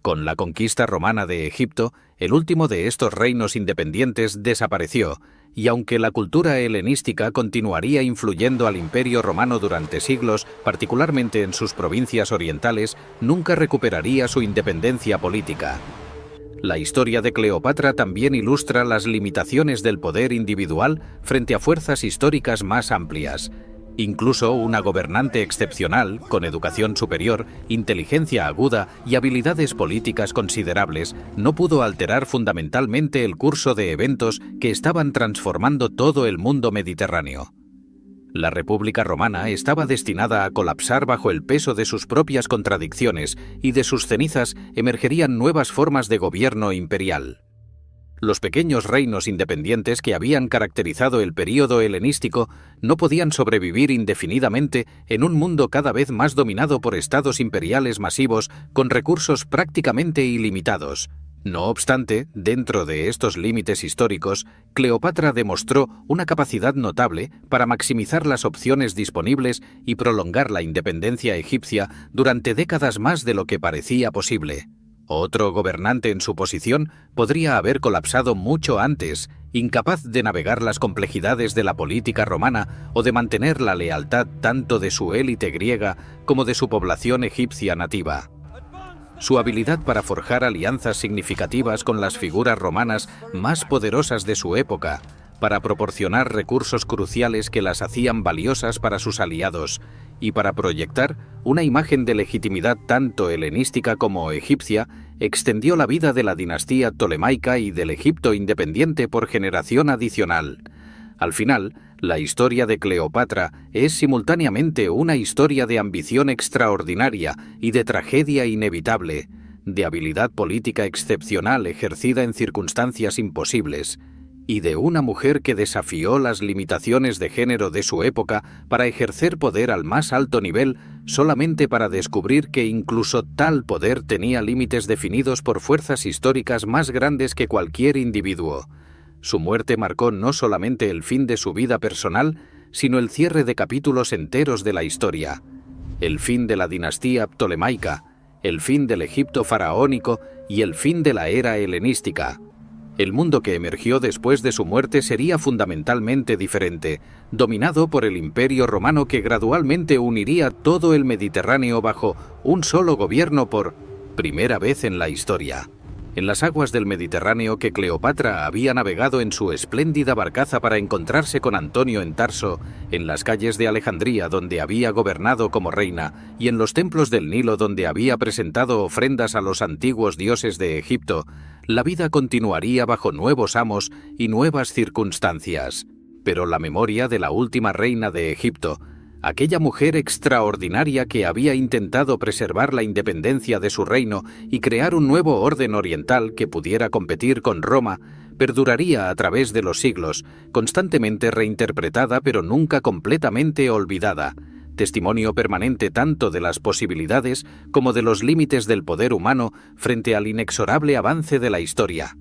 Con la conquista romana de Egipto, el último de estos reinos independientes desapareció, y aunque la cultura helenística continuaría influyendo al Imperio Romano durante siglos, particularmente en sus provincias orientales, nunca recuperaría su independencia política. La historia de Cleopatra también ilustra las limitaciones del poder individual frente a fuerzas históricas más amplias. Incluso una gobernante excepcional, con educación superior, inteligencia aguda y habilidades políticas considerables, no pudo alterar fundamentalmente el curso de eventos que estaban transformando todo el mundo mediterráneo. La República Romana estaba destinada a colapsar bajo el peso de sus propias contradicciones y de sus cenizas emergerían nuevas formas de gobierno imperial. Los pequeños reinos independientes que habían caracterizado el período helenístico no podían sobrevivir indefinidamente en un mundo cada vez más dominado por estados imperiales masivos con recursos prácticamente ilimitados. No obstante, dentro de estos límites históricos, Cleopatra demostró una capacidad notable para maximizar las opciones disponibles y prolongar la independencia egipcia durante décadas más de lo que parecía posible. Otro gobernante en su posición podría haber colapsado mucho antes, incapaz de navegar las complejidades de la política romana o de mantener la lealtad tanto de su élite griega como de su población egipcia nativa. Su habilidad para forjar alianzas significativas con las figuras romanas más poderosas de su época, para proporcionar recursos cruciales que las hacían valiosas para sus aliados y para proyectar una imagen de legitimidad tanto helenística como egipcia, extendió la vida de la dinastía ptolemaica y del Egipto independiente por generación adicional. Al final, la historia de Cleopatra es simultáneamente una historia de ambición extraordinaria y de tragedia inevitable, de habilidad política excepcional ejercida en circunstancias imposibles, y de una mujer que desafió las limitaciones de género de su época para ejercer poder al más alto nivel solamente para descubrir que incluso tal poder tenía límites definidos por fuerzas históricas más grandes que cualquier individuo. Su muerte marcó no solamente el fin de su vida personal, sino el cierre de capítulos enteros de la historia, el fin de la dinastía ptolemaica, el fin del Egipto faraónico y el fin de la era helenística. El mundo que emergió después de su muerte sería fundamentalmente diferente, dominado por el Imperio Romano que gradualmente uniría todo el Mediterráneo bajo un solo gobierno por primera vez en la historia. En las aguas del Mediterráneo que Cleopatra había navegado en su espléndida barcaza para encontrarse con Antonio en Tarso, en las calles de Alejandría donde había gobernado como reina y en los templos del Nilo donde había presentado ofrendas a los antiguos dioses de Egipto, la vida continuaría bajo nuevos amos y nuevas circunstancias. Pero la memoria de la última reina de Egipto, aquella mujer extraordinaria que había intentado preservar la independencia de su reino y crear un nuevo orden oriental que pudiera competir con Roma, perduraría a través de los siglos, constantemente reinterpretada pero nunca completamente olvidada, testimonio permanente tanto de las posibilidades como de los límites del poder humano frente al inexorable avance de la historia.